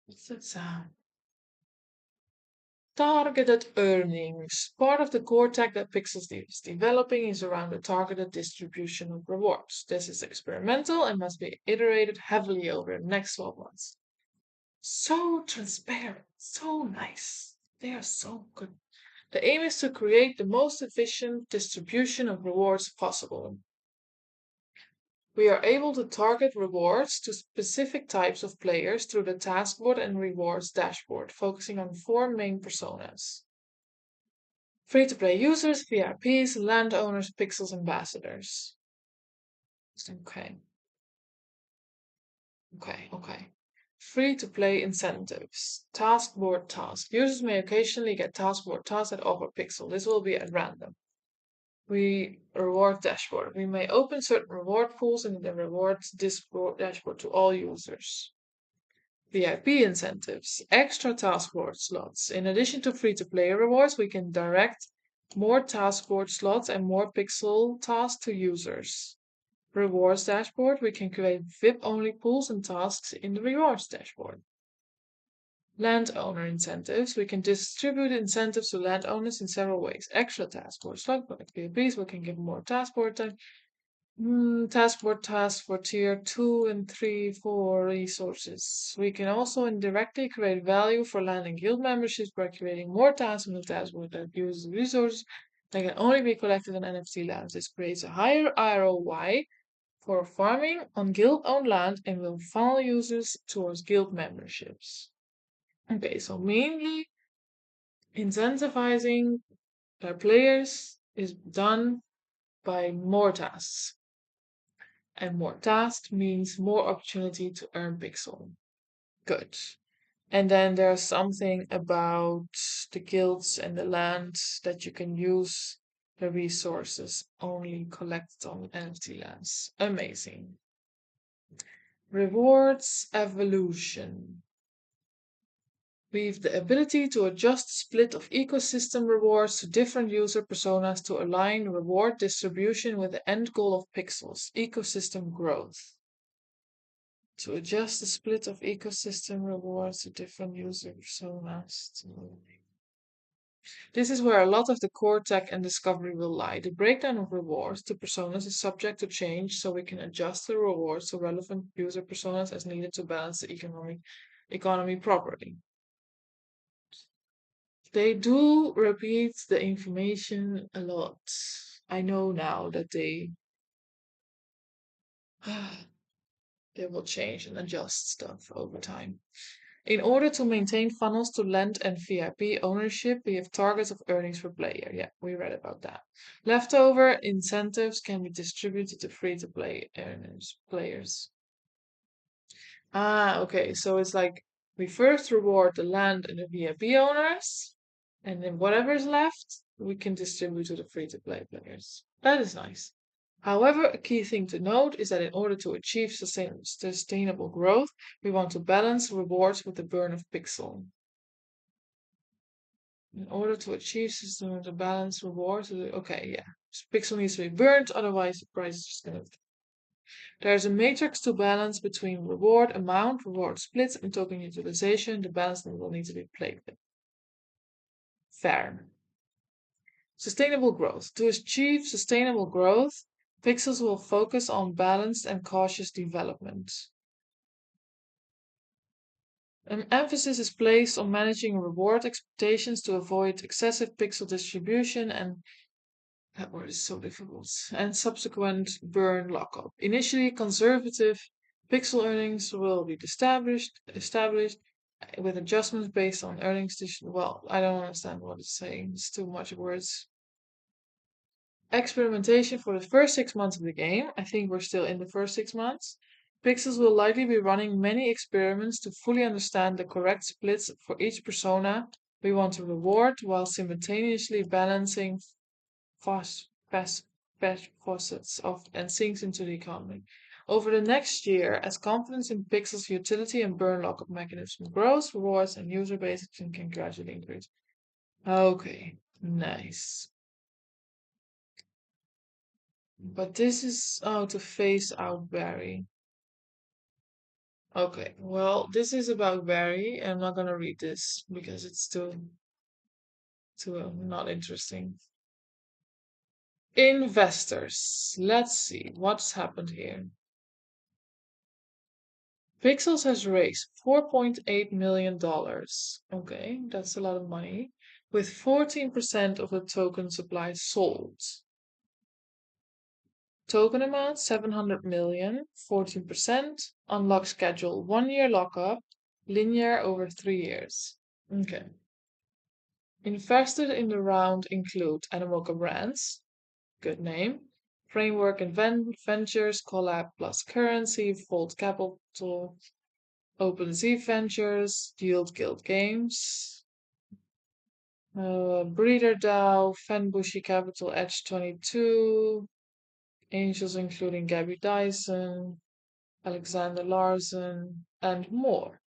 [SPEAKER 1] What's that sound? Targeted earnings. Part of the core tech that Pixels is developing is around the targeted distribution of rewards. This is experimental and must be iterated heavily over the next 12 months. So transparent, so nice. They are so good. The aim is to create the most efficient distribution of rewards possible. We are able to target rewards to specific types of players through the taskboard and rewards dashboard, focusing on four main personas: free to play users, VIPs, landowners, Pixels ambassadors. Okay, okay. Free to play incentives. Taskboard tasks. Users may occasionally get taskboard tasks that offer Pixel. This will be at random. We reward dashboard. We may open certain reward pools in the rewards dashboard to all users. VIP incentives, extra taskboard slots. In addition to free-to-play rewards, we can direct more taskboard slots and more pixel tasks to users. Rewards dashboard, we can create VIP-only pools and tasks in the rewards dashboard. Landowner incentives, we can distribute incentives to landowners in several ways. Extra taskboard slot, like VIPs, we can give more taskboard time. Taskboard tasks for tier 2 and 3, 4 resources. We can also indirectly create value for land and guild memberships by creating more tasks on the taskboard that use resources that can only be collected on NFT lands. This creates a higher ROI for farming on guild-owned land and will funnel users towards guild memberships. Okay, so mainly incentivizing players is done by more tasks. And more tasks means more opportunity to earn pixel. Good. And then there's something about the guilds and the land that you can use the resources only collected on NFT lands. Amazing. Rewards evolution. We've the ability to adjust the split of ecosystem rewards to different user personas to align reward distribution with the end goal of pixels, ecosystem growth. To adjust the split of ecosystem rewards to different user personas. This is where a lot of the core tech and discovery will lie. The breakdown of rewards to personas is subject to change, so we can adjust the rewards to relevant user personas as needed to balance the economy properly. They do repeat the information a lot. I know now that they will change and adjust stuff over time. In order to maintain funnels to lend and VIP ownership, we have targets of earnings per player. Yeah, we read about that. Leftover incentives can be distributed to free-to-play players. Ah, okay. So it's like we first reward the land and the VIP owners, and then whatever is left, we can distribute to the free-to-play players. That is nice. However, a key thing to note is that in order to achieve sustainable growth, we want to balance rewards with the burn of pixel. In order to achieve the balance rewards, okay, yeah. Pixel needs to be burned, otherwise the price is just gonna. There's a matrix to balance between reward amount, reward splits, and token utilization. The balance will need to be played with. Fair. Sustainable growth. To achieve sustainable growth, Pixels will focus on balanced and cautious development. An emphasis is placed on managing reward expectations to avoid excessive pixel distribution and that word is so difficult and subsequent burn lockup. Initially conservative pixel earnings will be established with adjustments based on earnings. Well, I don't understand what it's saying. It's too much words. Experimentation for the first 6 months of the game. I think we're still in the first 6 months. Pixels will likely be running many experiments to fully understand the correct splits for each persona we want to reward while simultaneously balancing facets of and sinks into the economy. Over the next year, as confidence in Pixel's utility and burn lockup mechanism grows, rewards and user base can gradually increase. Okay, nice. But this is to phase out Barry. Okay, well, this is about Barry. I'm not gonna read this because it's too not interesting. Investors. Let's see what's happened here. Pixels has raised $4.8 million. Okay, that's a lot of money. With 14% of the token supply sold. Token amount 700 million, 14%. Unlock schedule 1 year lockup, linear over 3 years. Okay. Invested in the round include Animoca Brands, good name, Framework Ventures, Collab Plus Currency, Fold Capital, OpenZ Ventures, Yield Guild Games, Breeder DAO, Fenbushi Capital, Edge 22, Angels including Gabby Dyson, Alexander Larsen, and more.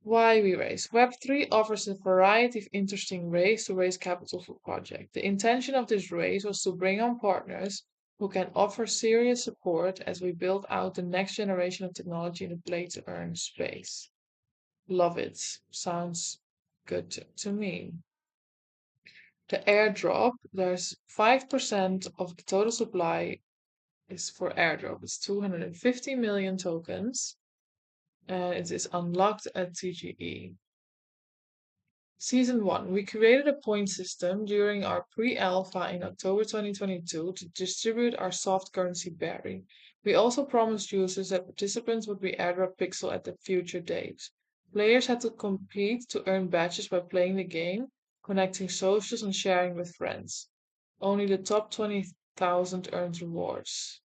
[SPEAKER 1] Why we raise? Web3 offers a variety of interesting ways to raise capital for projects. The intention of this raise was to bring on partners who can offer serious support as we build out the next generation of technology in the play to earn space. Love it. Sounds good to me. The airdrop, there's 5% of the total supply is for airdrop. It's 250 million tokens. And it is unlocked at TGE. Season 1. We created a point system during our pre-alpha in October 2022 to distribute our soft currency Berry. We also promised users that participants would be airdrop pixel at a future date. Players had to compete to earn badges by playing the game, connecting socials and sharing with friends. Only the top 20,000 earned rewards.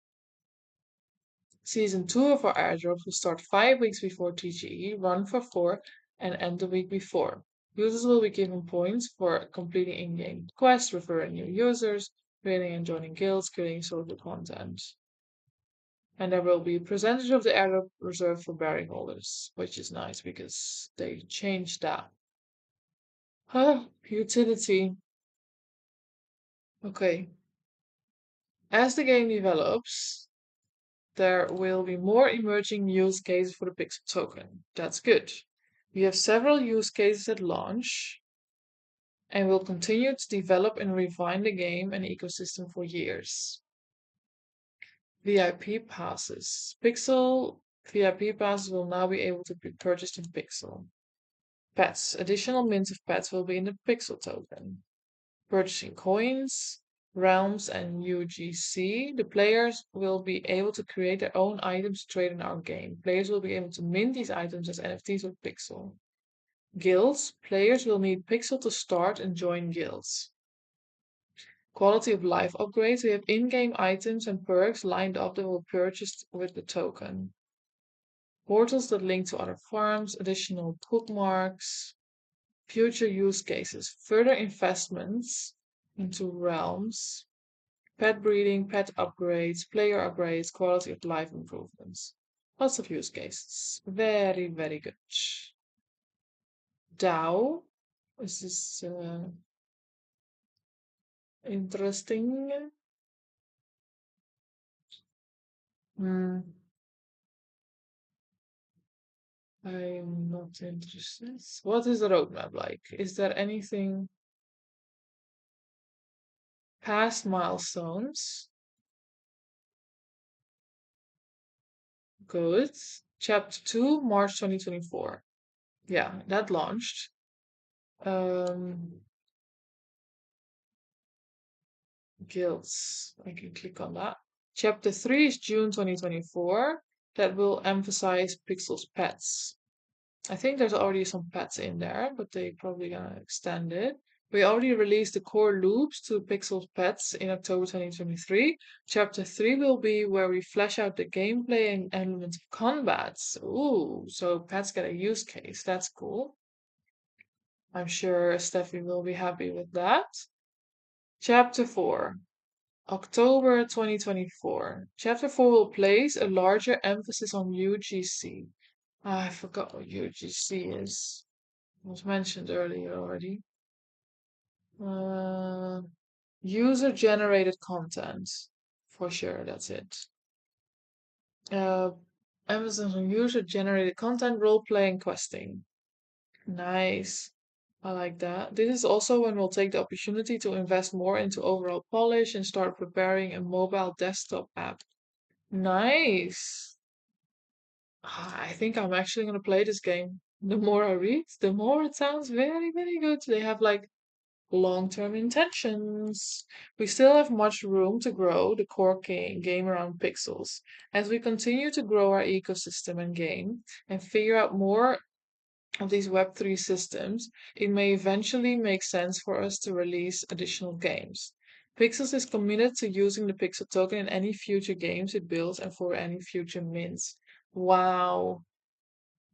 [SPEAKER 1] Season 2 of our airdrop will start 5 weeks before TGE, run for 4, and end the week before. Users will be given points for completing in-game quests, referring new users, creating and joining guilds, creating social content. And there will be a percentage of the airdrop reserved for berry holders, which is nice because they changed that. Utility. Okay. As the game develops, there will be more emerging use cases for the Pixel token. That's good. We have several use cases at launch and will continue to develop and refine the game and ecosystem for years. VIP passes. Pixel VIP passes will now be able to be purchased in Pixel. Pets. Additional mints of pets will be in the Pixel token. Purchasing coins, realms, and UGC, the players will be able to create their own items to trade in our game. Players will be able to mint these items as NFTs with Pixel. Guilds, players will need Pixel to start and join guilds. Quality of life upgrades, we have in-game items and perks lined up that will be purchased with the token. Portals that link to other farms, additional bookmarks, future use cases, further investments into realms, pet breeding, pet upgrades, player upgrades, quality of life improvements. Lots of use cases. Very, very good. DAO. This is interesting. Hmm. I'm not interested. What is the roadmap like? Is there anything past milestones? Good. Chapter 2, March 2024. Yeah, that launched. Um, Guilds. I can click on that. Chapter 3 is June 2024. That will emphasize Pixel's pets. I think there's already some pets in there, but they probably gonna extend it. We already released the core loops to Pixel's pets in October 2023. Chapter 3 will be where we flesh out the gameplay and elements of combats. Ooh, so pets get a use case. That's cool. I'm sure Steffi will be happy with that. Chapter 4, October 2024. Chapter 4 will place a larger emphasis on UGC. I forgot what UGC is. It was mentioned earlier already. User generated content. for sure. That's it. Uh, Amazon user generated content, role playing, questing. Nice. I like that. This is also when we'll take the opportunity to invest more into overall polish and start preparing a mobile desktop app. Nice. I think I'm actually going to play this game. The more I read, the more it sounds very, very good. They have like long-term intentions. We still have much room to grow the core game around pixels. As we continue to grow our ecosystem and game and figure out more of these Web3 systems, it may eventually make sense for us to release additional games. Pixels is committed to using the Pixel token in any future games it builds and for any future mints. Wow,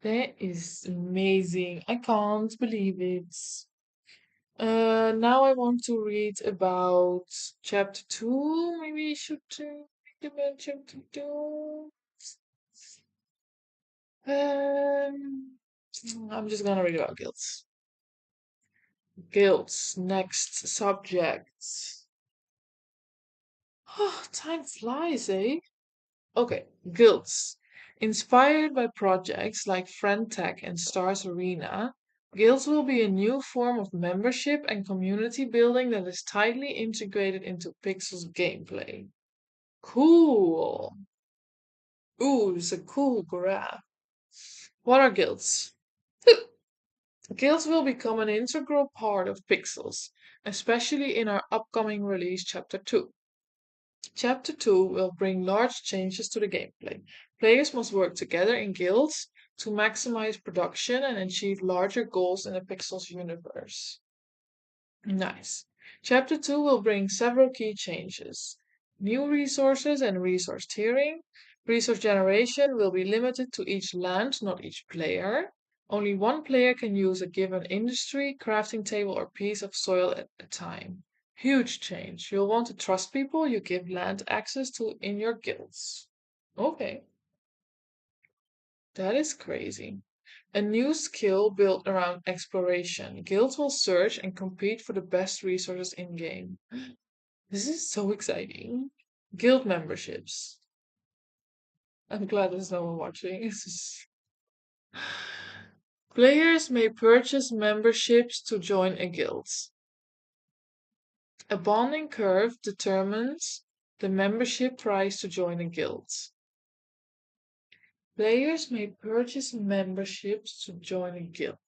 [SPEAKER 1] that is amazing. I can't believe it. Now I want to read about chapter 2. Maybe I should read about chapter 2. Um, I'm just gonna read about guilds. Guilds, next subject. Oh, time flies, eh? Okay, guilds. Inspired by projects like FriendTech and Stars Arena, guilds will be a new form of membership and community building that is tightly integrated into Pixel's gameplay. Cool. Ooh, it's a cool graph. What are guilds? Guilds will become an integral part of Pixels, especially in our upcoming release Chapter 2. Chapter 2 will bring large changes to the gameplay. Players must work together in guilds to maximize production and achieve larger goals in the Pixels universe. Nice. Chapter 2 will bring several key changes. New resources and resource tiering. Resource generation will be limited to each land, not each player. Only one player can use a given industry, crafting table, or piece of soil at a time. Huge change. You'll want to trust people you give land access to in your guilds. Okay, that is crazy. A new skill built around exploration. Guilds will search and compete for the best resources in game. This is so exciting. Guild memberships. I'm glad there's no one watching. Players may purchase memberships to join a guild. A bonding curve determines the membership price to join a guild. Players may purchase memberships to join a guild.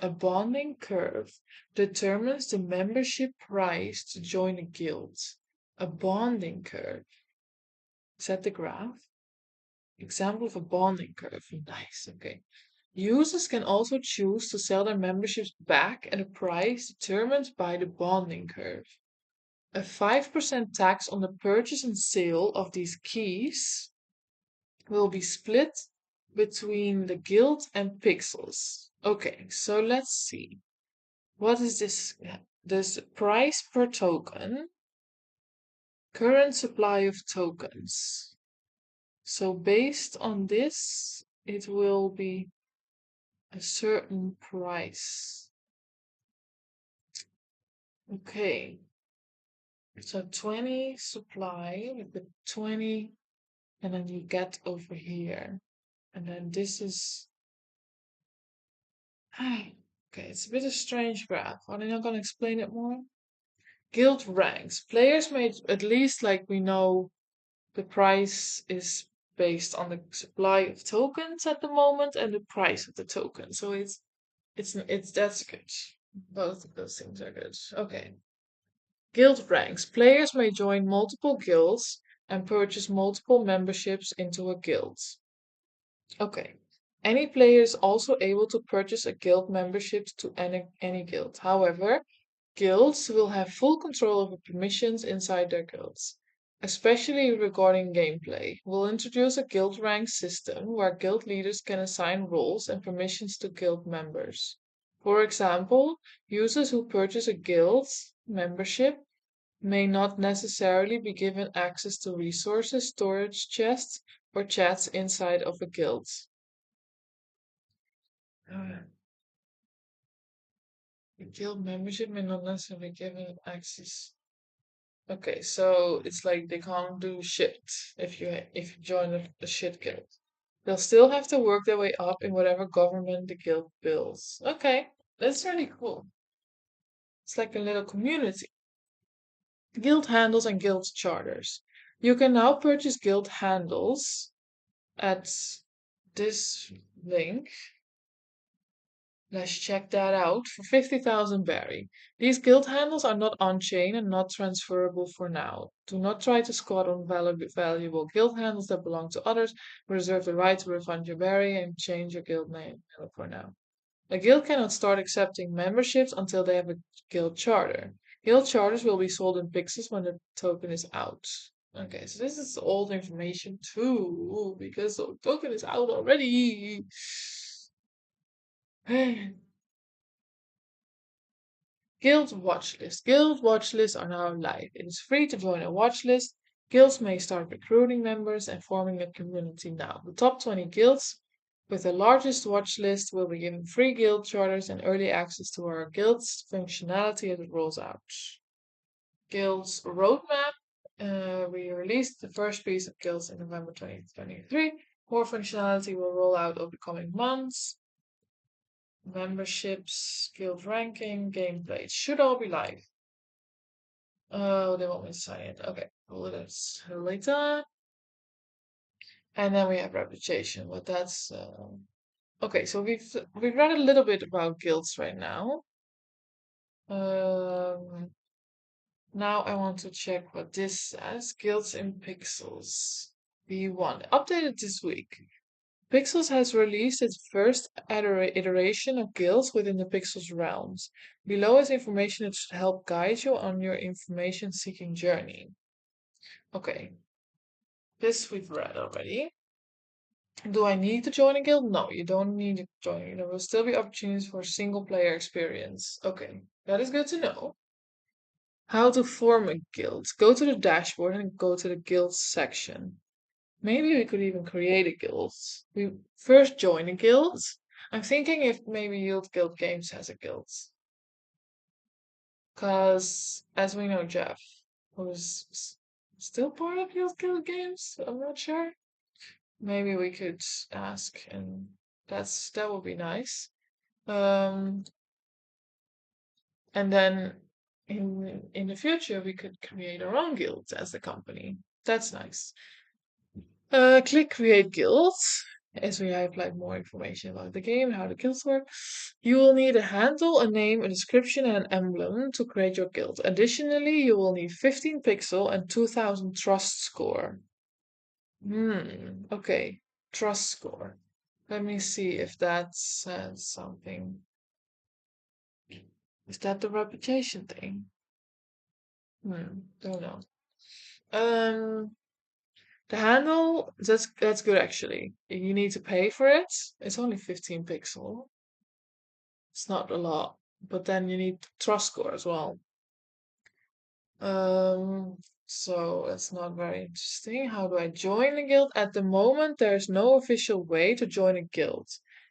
[SPEAKER 1] A bonding curve determines the membership price to join a guild. A bonding curve. Is that the graph? Example of a bonding curve. Nice, okay. Users can also choose to sell their memberships back at a price determined by the bonding curve. A 5% tax on the purchase and sale of these keys will be split between the guild and pixels. Okay, so let's see. What is this? This price per token, current supply of tokens. So based on this, it will be a certain price. Okay, so 20 supply with the 20, and then you get over here. And then this is okay, it's a bit of a strange graph. Are they not gonna explain it more? Guild ranks. Players made at least like we know the price is based on the supply of tokens at the moment and the price of the token. So it's that's good. Both of those things are good. Okay. Guild ranks. Players may join multiple guilds and purchase multiple memberships into a guild. Okay. Any player is also able to purchase a guild membership to any guild. However, guilds will have full control over permissions inside their guilds, especially regarding gameplay. We'll introduce a guild rank system where guild leaders can assign roles and permissions to guild members. For example, users who purchase a guild membership may not necessarily be given access to resources, storage chests, or chats inside of a guild. Uh, The guild membership may not necessarily be given access. Okay, so it's like they can't do shit if you join a shit guild. They'll still have to work their way up in whatever government the guild builds. Okay, that's really cool. It's like a little community. Guild handles and guild charters. You can now purchase guild handles at this link. Let's check that out for 50,000 berry. These guild handles are not on-chain and not transferable for now. Do not try to squat on valuable guild handles that belong to others. Reserve the right to refund your berry and change your guild name for now. A guild cannot start accepting memberships until they have a guild charter. Guild charters will be sold in pixels when the token is out. Okay, so this is old information too, because the token is out already. Guild watchlist. Guild watchlists are now live. It is free to join a watchlist. Guilds may start recruiting members and forming a community now. The top 20 guilds with the largest watchlist will be given free guild charters and early access to our guild's functionality as it rolls out. Guild's roadmap. We released the first piece of guilds in November 2023. More functionality will roll out over the coming months. Memberships, guild ranking, gameplay. It should all be live. Oh, they want me to sign it. Okay, well, that's later. And then we have reputation, but that's okay. So we've read a little bit about guilds right now. Um, Now I want to check what this says. Guilds in Pixels V1 updated this week. Pixels has released its first iteration of guilds within the Pixels realms. Below is information that should help guide you on your information seeking journey. Okay, this we've read already. Do I need to join a guild? No, you don't need to join. There will still be opportunities for single player experience. Okay, that is good to know. How to form a guild. Go to the dashboard and go to the guilds section. Maybe we could even create a guild. We first join a guild. I'm thinking if maybe Yield Guild Games has a guild. Because, as we know, Jeff, who's still part of Yield Guild Games, I'm not sure. Maybe we could ask, and that would be nice. Um, and then in the future, we could create our own guild as the company. That's nice. Click Create Guilds. As we have like more information about the game, how the guilds work. You will need a handle, a name, a description, and an emblem to create your guild. Additionally, you will need 15 pixel and 2000 trust score. Okay. Trust score. Let me see if that says something. Is that the reputation thing? Don't know. Um, the handle, that's good actually. You need to pay for it. It's only 15 pixel. It's not a lot, but then you need trust score as well. So that's not very interesting. How do I join a guild? At the moment, there's no official way to join a guild.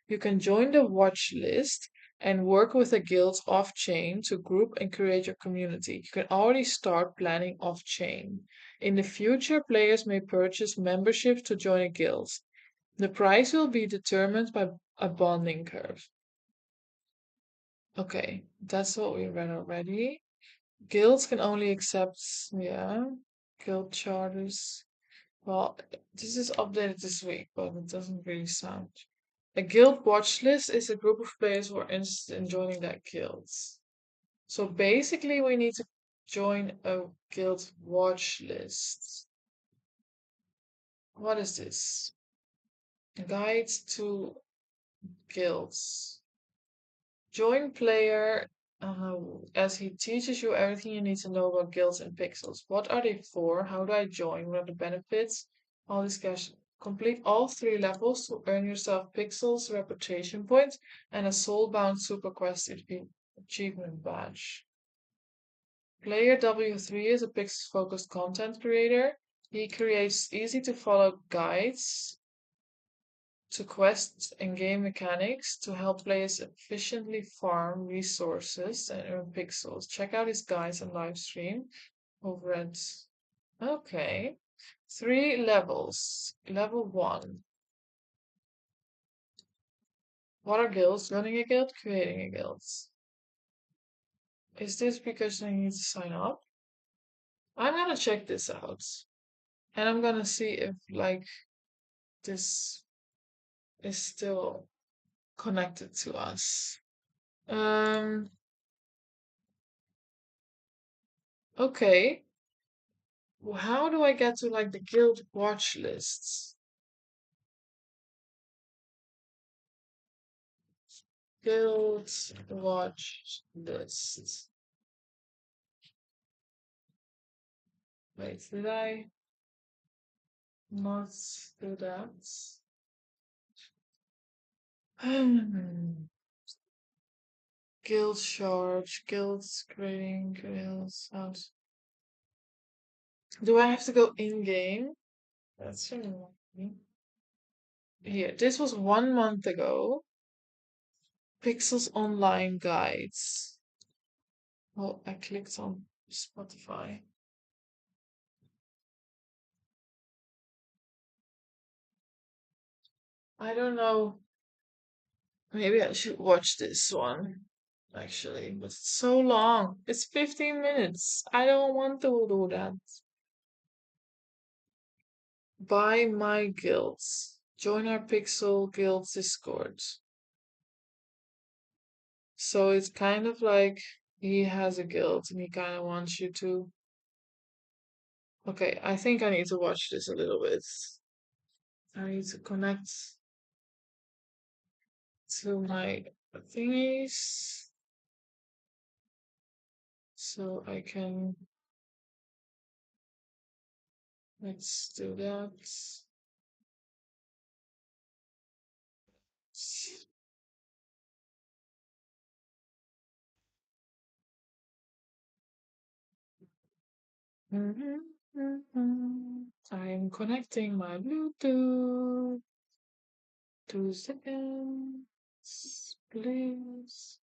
[SPEAKER 1] You can join the watch list and work with the guilds off-chain to group and create your community. You can already start planning off-chain. In the future, players may purchase memberships to join a guild. The price will be determined by a bonding curve. Okay, that's what we read already. Guilds can only accept, yeah, guild charters. Well, this is updated this week, but it doesn't really sound. A guild watch list is a group of players who are interested in joining that guilds. So basically, we need to join a guild watch list. What is this? Guide to guilds. Join player as he teaches you everything you need to know about guilds and pixels. What are they for? How do I join? What are the benefits? All this cash. Complete all 3 levels to earn yourself pixels, reputation points, and a soulbound super quest achievement badge. Player W3 is a pixel focused content creator. He creates easy to follow guides to quests and game mechanics to help players efficiently farm resources and earn pixels. Check out his guides and live stream. Overhead. Okay. 3 levels. Level 1. What are guilds? Running a guild, creating a guild. Is this because I need to sign up? I'm gonna check this out. And I'm gonna see if like this is still connected to us. Okay. Well, how do I get to like the guild watch lists? Guild watch lists. Wait, did I not do that? Guild charge, guilds creating guilds out. Do I have to go in game? That's annoying. Here, this was 1 month ago. Pixels online guides. Oh, I clicked on Spotify. I don't know. Maybe I should watch this one, actually, but it's so long. It's 15 minutes. I don't want to do that. Buy my guilds. Join our Pixel Guilds Discord. So it's kind of like he has a guild and he kind of wants you to. Okay, I think I need to watch this a little bit. I need to connect to my thingies so I can. Let's do that. I'm connecting my Bluetooth. 2 seconds, please.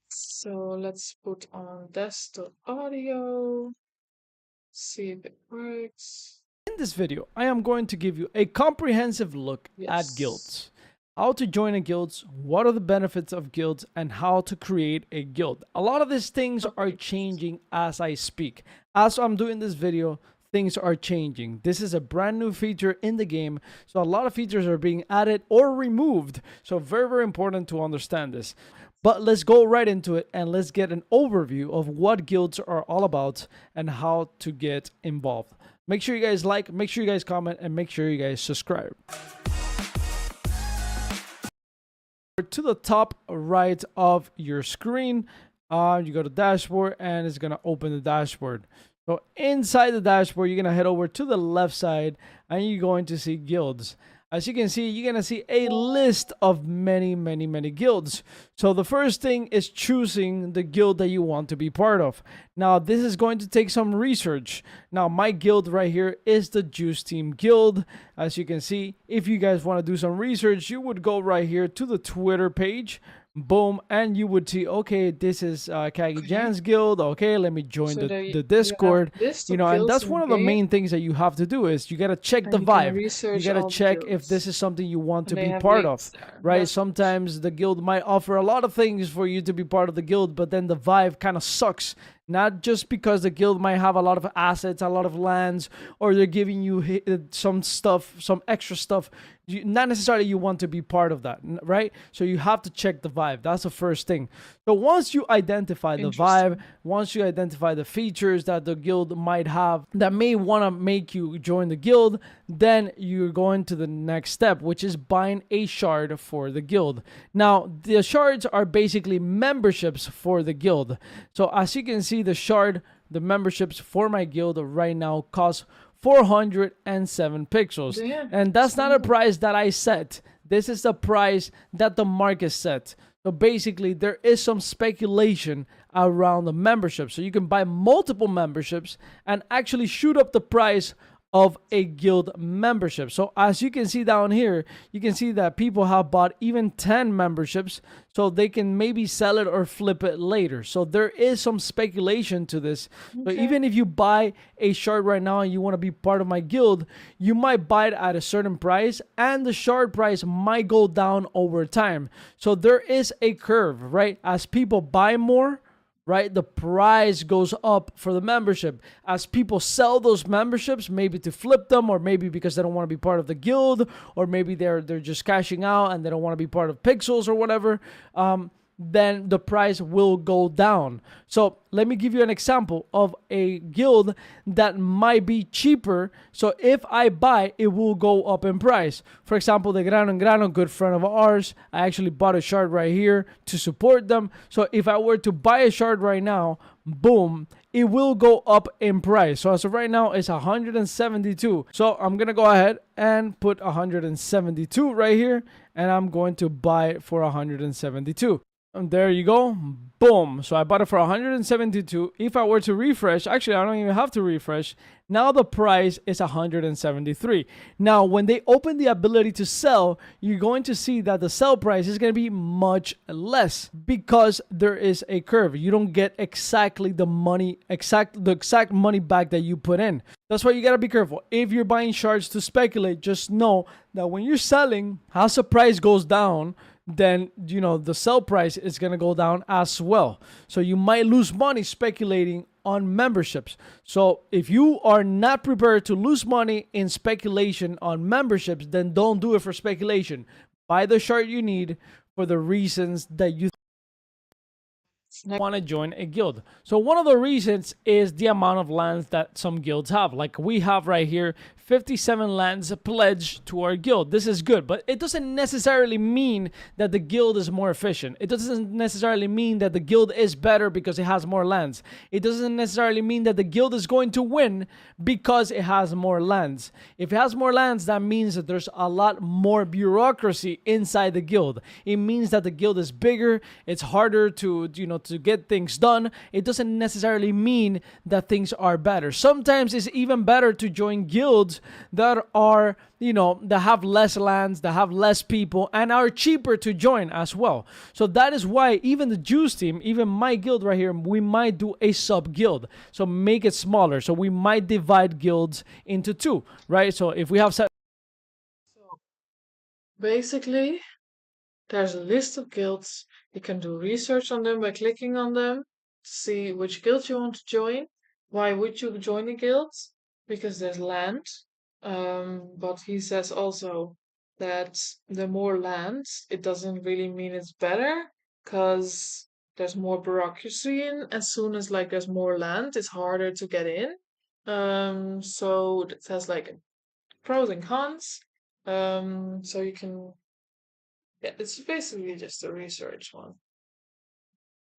[SPEAKER 1] So let's put on desktop audio. See if it works.
[SPEAKER 2] In this video, I am going to give you a comprehensive look at guilds. How to join a guild, what are the benefits of guilds, and how to create a guild. A lot of these things are changing as I speak. As I'm doing this video, things are changing. This is a brand new feature in the game, so a lot of features are being added or removed. So very, very important to understand this. But let's go right into it and let's get an overview of what guilds are all about and how to get involved. Make sure you guys like, make sure you guys comment, and make sure you guys subscribe. To the top right of your screen, you go to dashboard and it's gonna open the dashboard. So inside the dashboard, you're gonna head over to the left side and you're going to see guilds. As you can see, you're gonna see a list of many guilds. So the first thing is choosing the guild that you want to be part of. Now this is going to take some research. Now my guild right here is the Juice Team Guild. As you can see, if you guys want to do some research, you would go right here to the Twitter page. Boom, and you would see, okay, this is Kagi Jan's guild. Okay, let me join
[SPEAKER 1] So
[SPEAKER 2] the Discord. You know, and that's one of the main things that you have to do is you gotta check the vibe. You gotta check if this is something you want to be part of, right? Sometimes the guild might offer a lot of things for you to be part of the guild, but then the vibe kind of sucks. Not just because the guild might have a lot of assets, a lot of lands, or they're giving you some stuff, some extra stuff. Not necessarily you want to be part of that, right? So you have to check the vibe. That's the first thing. So once you identify the vibe, once you identify the features that the guild might have that may want to make you join the guild, then you're going to the next step, which is buying a shard for the guild. Now, the shards are basically memberships for the guild. So as you can see, the shard, the memberships for my guild right now cost 407 pixels. And that's not a price that I set. This is the price that the market set. So basically, there is some speculation around the membership. So you can buy multiple memberships and actually shoot up the price of a guild membership. So as you can see down here, you can see that people have bought even 10 memberships so they can maybe sell it or flip it later. So there is some speculation to this. So even if you buy a shard right now and you want to be part of my guild, you might buy it at a certain price and the shard price might go down over time. So there is a curve, right? As people buy more, right, the price goes up for the membership. As people sell those memberships, maybe to flip them, or maybe because they don't want to be part of the guild, or maybe they're just cashing out and they don't want to be part of Pixels or whatever, then the price will go down. So let me give you an example of a guild that might be cheaper. So if I buy, it will go up in price. For example, the Grano and Grano, good friend of ours, I actually bought a shard right here to support them. So if I were to buy a shard right now, boom, it will go up in price. So as of right now, it's 172. So I'm gonna go ahead and put 172 right here, and I'm going to buy it for 172. And there you go. Boom. So I bought it for 172. If I were to refresh, actually, I don't even have to refresh. Now the price is 173. Now, when they open the ability to sell, you're going to see that the sell price is going to be much less because there is a curve. You don't get exactly the exact money back that you put in. That's why you got to be careful. If you're buying shards to speculate, just know that when you're selling, as the price goes down, then the sell price is going to go down as well. So you might lose money speculating on memberships. So if you are not prepared to lose money in speculation on memberships, then don't do it for speculation. Buy the shard you need for the reasons that you want to join a guild. So one of the reasons is the amount of lands that some guilds have. Like we have right here 57 lands pledged to our guild. This is good, but it doesn't necessarily mean that the guild is more efficient. It doesn't necessarily mean that the guild is better because it has more lands. It doesn't necessarily mean that the guild is going to win because it has more lands. If it has more lands, that means that there's a lot more bureaucracy inside the guild. It means that the guild is bigger, it's harder to get things done. It doesn't necessarily mean that things are better. Sometimes it's even better to join guilds that are, that have less lands, that have less people, and are cheaper to join as well. So that is why even the Juice team, even my guild right here, we might do a sub guild. So make it smaller. So we might divide guilds into two, right? So if we have so
[SPEAKER 1] basically, there's a list of guilds. You can do research on them by clicking on them, see which guild you want to join. Why would you join a guild? Because there's land. But he says also that the more land, it doesn't really mean it's better, because there's more bureaucracy in. As soon as there's more land, it's harder to get in. So it has pros and cons. So you can, yeah, it's basically just a research one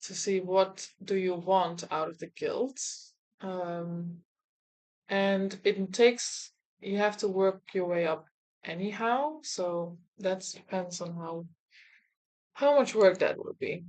[SPEAKER 1] to see what do you want out of the guilds. And you have to work your way up anyhow, so that depends on how much work that would be.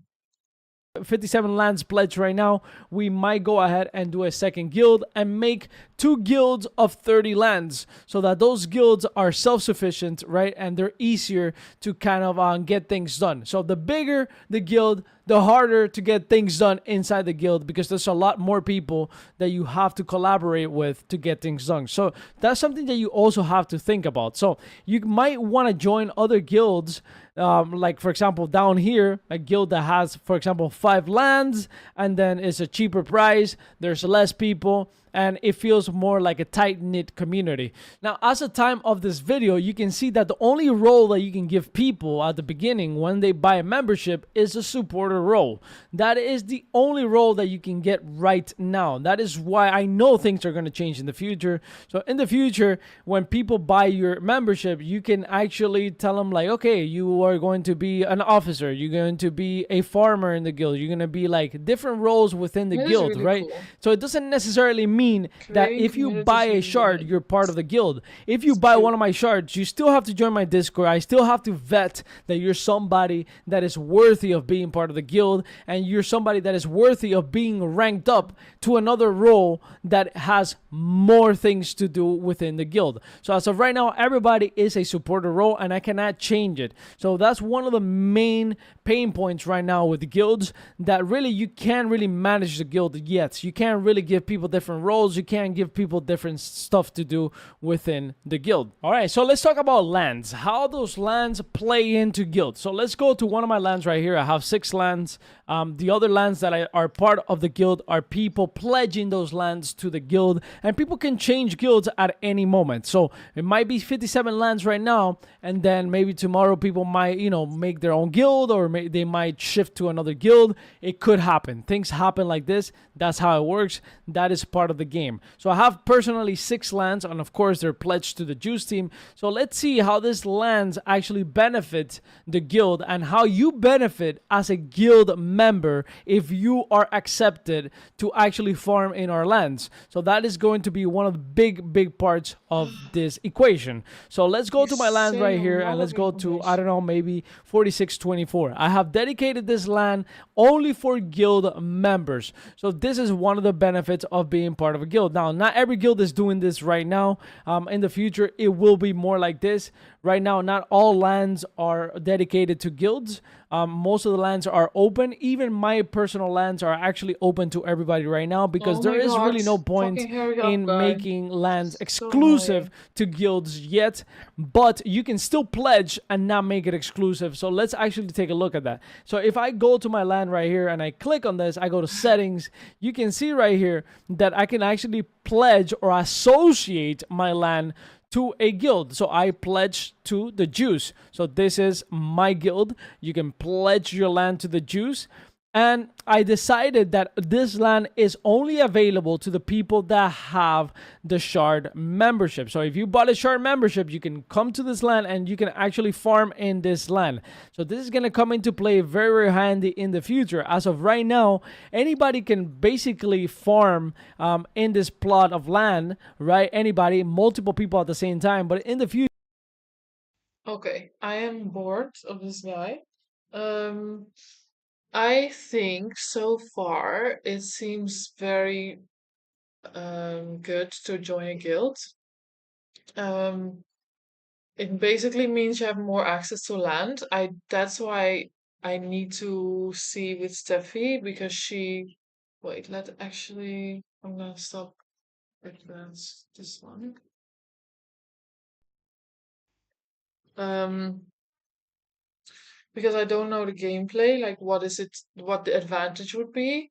[SPEAKER 2] 57 lands pledged right now, we might go ahead and do a second guild and make 2 guilds of 30 lands so that those guilds are self-sufficient, right? And they're easier to kind of get things done. So the bigger the guild, the harder to get things done inside the guild, because there's a lot more people that you have to collaborate with to get things done. So that's something that you also have to think about. So you might want to join other guilds, like for example down here, a guild that has, for example, 5 lands, and then it's a cheaper price, there's less people, and it feels more like a tight-knit community. Now, as the time of this video, you can see that the only role that you can give people at the beginning when they buy a membership is a supporter role. That is the only role that you can get right now. That is why I know things are going to change in the future. So in the future, when people buy your membership, you can actually tell them okay, you are going to be an officer, you're going to be a farmer in the guild, you're going to be different roles within the guild, really, right? Cool. So it doesn't necessarily mean that
[SPEAKER 1] Creating
[SPEAKER 2] if you buy
[SPEAKER 1] communities
[SPEAKER 2] a
[SPEAKER 1] really
[SPEAKER 2] shard,
[SPEAKER 1] good.
[SPEAKER 2] you're part of the guild. If you
[SPEAKER 1] It's
[SPEAKER 2] buy one
[SPEAKER 1] cute.
[SPEAKER 2] of my shards, you still have to join my Discord. I still have to vet that you're somebody that is worthy of being part of the guild, and you're somebody that is worthy of being ranked up to another role that has more things to do within the guild. So as of right now, everybody is a supporter role, and I cannot change it. So that's one of the main pain points right now with the guilds, that really you can't really manage the guild yet. You can't really give people different roles. You can't give people different stuff to do within the guild. All right, so let's talk about lands. How those lands play into guild. So let's go to one of my lands right here. I have 6 lands. The other lands that are part of the guild are people pledging those lands to the guild, and people can change guilds at any moment. So it might be 57 lands right now, and then maybe tomorrow people might, make their own guild, or they might shift to another guild. It could happen. Things happen like this. That's how it works. That is part of the game. So I have personally 6 lands, and of course they're pledged to the Juice team. So let's see how these lands actually benefit the guild, and how you benefit as a guild member if you are accepted to actually farm in our lands. So that is going to be one of the big parts of this equation. So let's go
[SPEAKER 1] You
[SPEAKER 2] to my land
[SPEAKER 1] say
[SPEAKER 2] right
[SPEAKER 1] a
[SPEAKER 2] here, and
[SPEAKER 1] lot
[SPEAKER 2] let's
[SPEAKER 1] of
[SPEAKER 2] go to, I don't
[SPEAKER 1] information.
[SPEAKER 2] know, maybe 4624. I have dedicated this land only for guild members. So this is one of the benefits of being part of a guild. Now, not every guild is doing this right now. In the future, it will be more like this. Right now, not all lands are dedicated to guilds. Most of the lands are open. Even my personal lands are actually open to everybody right now, because
[SPEAKER 1] Oh
[SPEAKER 2] there
[SPEAKER 1] my
[SPEAKER 2] is
[SPEAKER 1] god.
[SPEAKER 2] really no point
[SPEAKER 1] Fucking hurry up,
[SPEAKER 2] in
[SPEAKER 1] guy.
[SPEAKER 2] making lands
[SPEAKER 1] So
[SPEAKER 2] exclusive
[SPEAKER 1] annoying.
[SPEAKER 2] to guilds yet. But you can still pledge and not make it exclusive. So let's actually take a look at that. So if I go to my land right here and I click on this, I go to settings, you can see right here that I can actually pledge or associate my land to a guild. So I pledge to the Juice. So this is my guild. You can pledge your land to the Juice. And I decided that this land is only available to the people that have the shard membership. So if you bought a shard membership, you can come to this land and you can actually farm in this land. So this is going to come into play very handy in the future. As of right now, anybody can basically farm in this plot of land, right? Anybody, multiple people at the same time. But in the future,
[SPEAKER 1] Okay, I am bored of this guy. Um, I think so far it seems very good to join a guild. Um, it basically means you have more access to land. That's why I need to see with Steffi because she wait, I'm gonna stop advance this one. Um because I don't know the gameplay, like what the advantage would be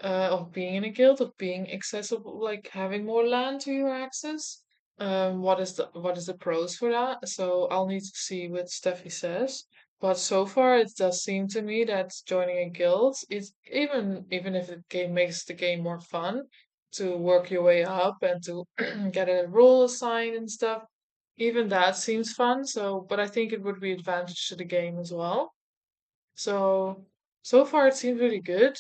[SPEAKER 1] of being in a guild, of being accessible, like having more land to your access. What is the pros for that? So I'll need to see what Steffi says. But so far, it does seem to me that joining a guild is even if the game makes the game more fun to work your way up and to get a role assigned and stuff. Even that seems fun. So, but I think it would be advantage to the game as well. So far it seems really good.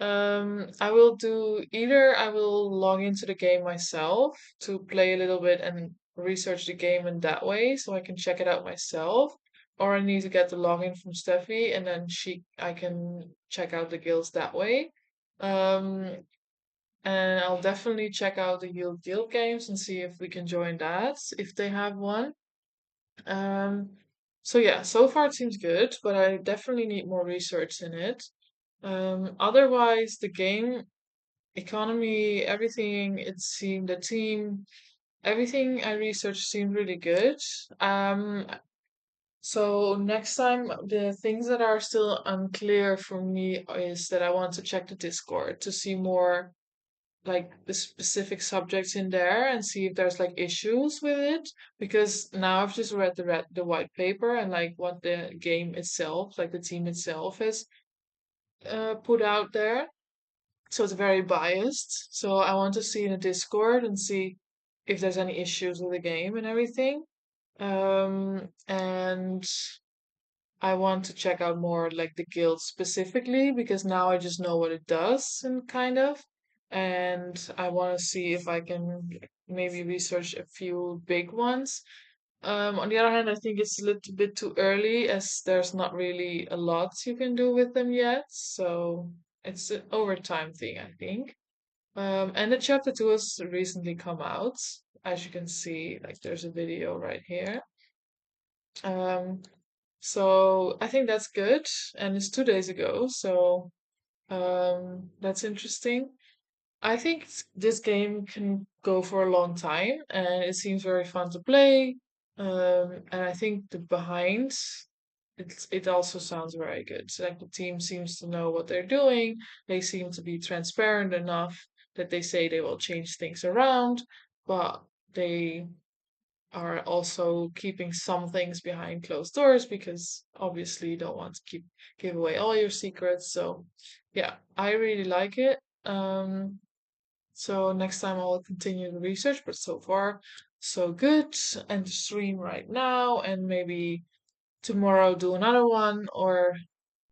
[SPEAKER 1] I will do either I will log into the game myself to play a little bit and research the game in that way so I can check it out myself, or I need to get the login from Steffi and then I can check out the guilds that way. Um, and I'll definitely check out the guild games and see if we can join that if they have one. Um, so yeah, so far it seems good, but I definitely need more research in it. Otherwise, the game economy, everything, it seemed the team, everything I researched seemed really good. Um, so next time, the things that are still unclear for me is that I want to check the Discord to see more like the specific subjects in there and see if there's like issues with it, because now I've just read the white paper and like what the game itself, like the team itself has put out there. So it's very biased. So I want to see in the Discord and see if there's any issues with the game and everything. And I want to check out more like the guild specifically because now I just know what it does and kind of. and I want to see if I can maybe research a few big ones. On the other hand, I think it's a little bit too early as there's not really a lot you can do with them yet. So it's an overtime thing, I think. And the chapter two has recently come out. As you can see, like there's a video right here. Um, so I think that's good. And it's 2 days ago. So that's interesting. I think this game can go for a long time, and it seems very fun to play. And I think the behind it also sounds very good. So, like the team seems to know what they're doing. They seem to be transparent enough that they say they will change things around, but they are also keeping some things behind closed doors because obviously you don't want to give away all your secrets. So yeah, I really like it. So next time I'll continue the research, but so far so good. And stream right now, and maybe tomorrow do another one, or